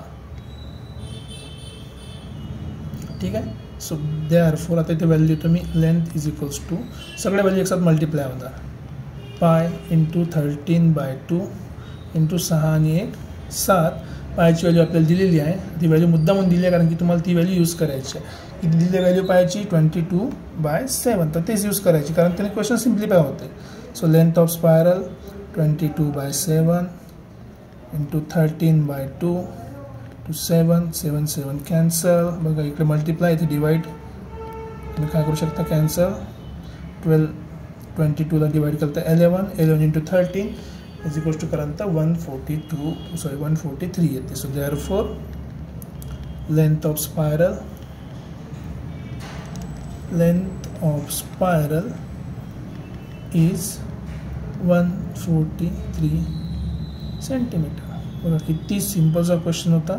ठीक आहे. सो देअरफॉर आता इथे व्हॅल्यू तुम्ही लेंथ इज इक्वल्स टू सगळ्या व्हॅल्यू एकसाथ मल्टिप्लाय होणार. पाय इंटू 13/2 इंटू 6 आणि 1 7. पायची व्हॅल्यू आपल्याला दिलेली आहे. ती व्हॅल्यू मुद्दा म्हणून दिली आहे कारण की तुम्हाला ती व्हॅल्यू यूज करायची आहे. किती दिली व्हॅल्यू पायची? 22/7. तर तेच यूज करायची कारण त्याने क्वेश्चन सिम्प्लिफाय होते. So length of spiral 22/7 into 13/2 to 7. 7 7 cancel. बघा इकडे मल्टिप्लाय, इथे डिवाइड. तुम्ही काय करू शकता? कॅन्सल. 22ला डिवाइड करता 11 इंटू 13 इज इक्वल्स टू करांत 143 येते. So therefore length of spiral is 143 centimetre. बघा किती सिम्पलचा क्वेश्चन होता.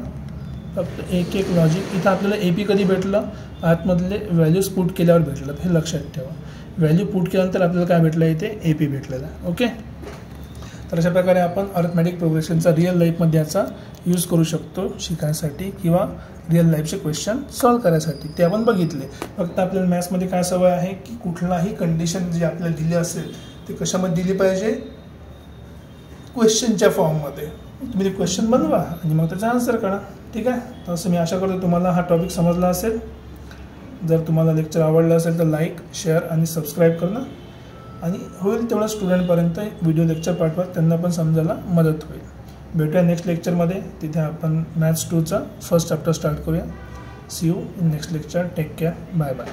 फक्त एक एक लॉजिक. इथं आपल्याला ए पी कधी भेटलं? आतमधले व्हॅल्यूज पुट केल्यावर भेटलं. हे लक्षात ठेवा. व्हॅल्यू पुट केल्यानंतर आपल्याला काय भेटलं? इथे ए पी भेटलेला. ओके. तर अशा प्रकारे आपण अर्थमॅटिक प्रोग्रेशनचा रिअल लाईफमध्ये याचा यूज करू शकतो शिकायसाठी किंवा रिअल लाईफचे क्वेश्चन सॉल्व करायसाठी. ते आपण बघितले. फक्त आपल्याला मॅथ्समध्ये काय सवय आहे की कुठलाही कंडिशन जी आपल्याला दिली असेल ते कशामध्ये दिली पाहिजे, क्वेश्चनच्या फॉर्ममध्ये. तुम्ही ते क्वेश्चन बनवा आणि मग त्याचा आन्सर करा. ठीक आहे. तर असं मी आशा करतो तुम्हाला हा टॉपिक समजला असेल. जर तुम्हाला लेक्चर आवडलं असेल तर लाईक, शेअर आणि सबस्क्राईब करणं आणि होईल तेवढं स्टुडंटपर्यंत व्हिडिओ लेक्चर पाठवा, त्यांना पण समजायला मदत होईल. भेटूया नेक्स्ट लेक्चरमध्ये. तिथे आपण मॅथ्स 2चा फर्स्ट चॅप्टर स्टार्ट करूया. See you in next lecture. Take care. Bye bye.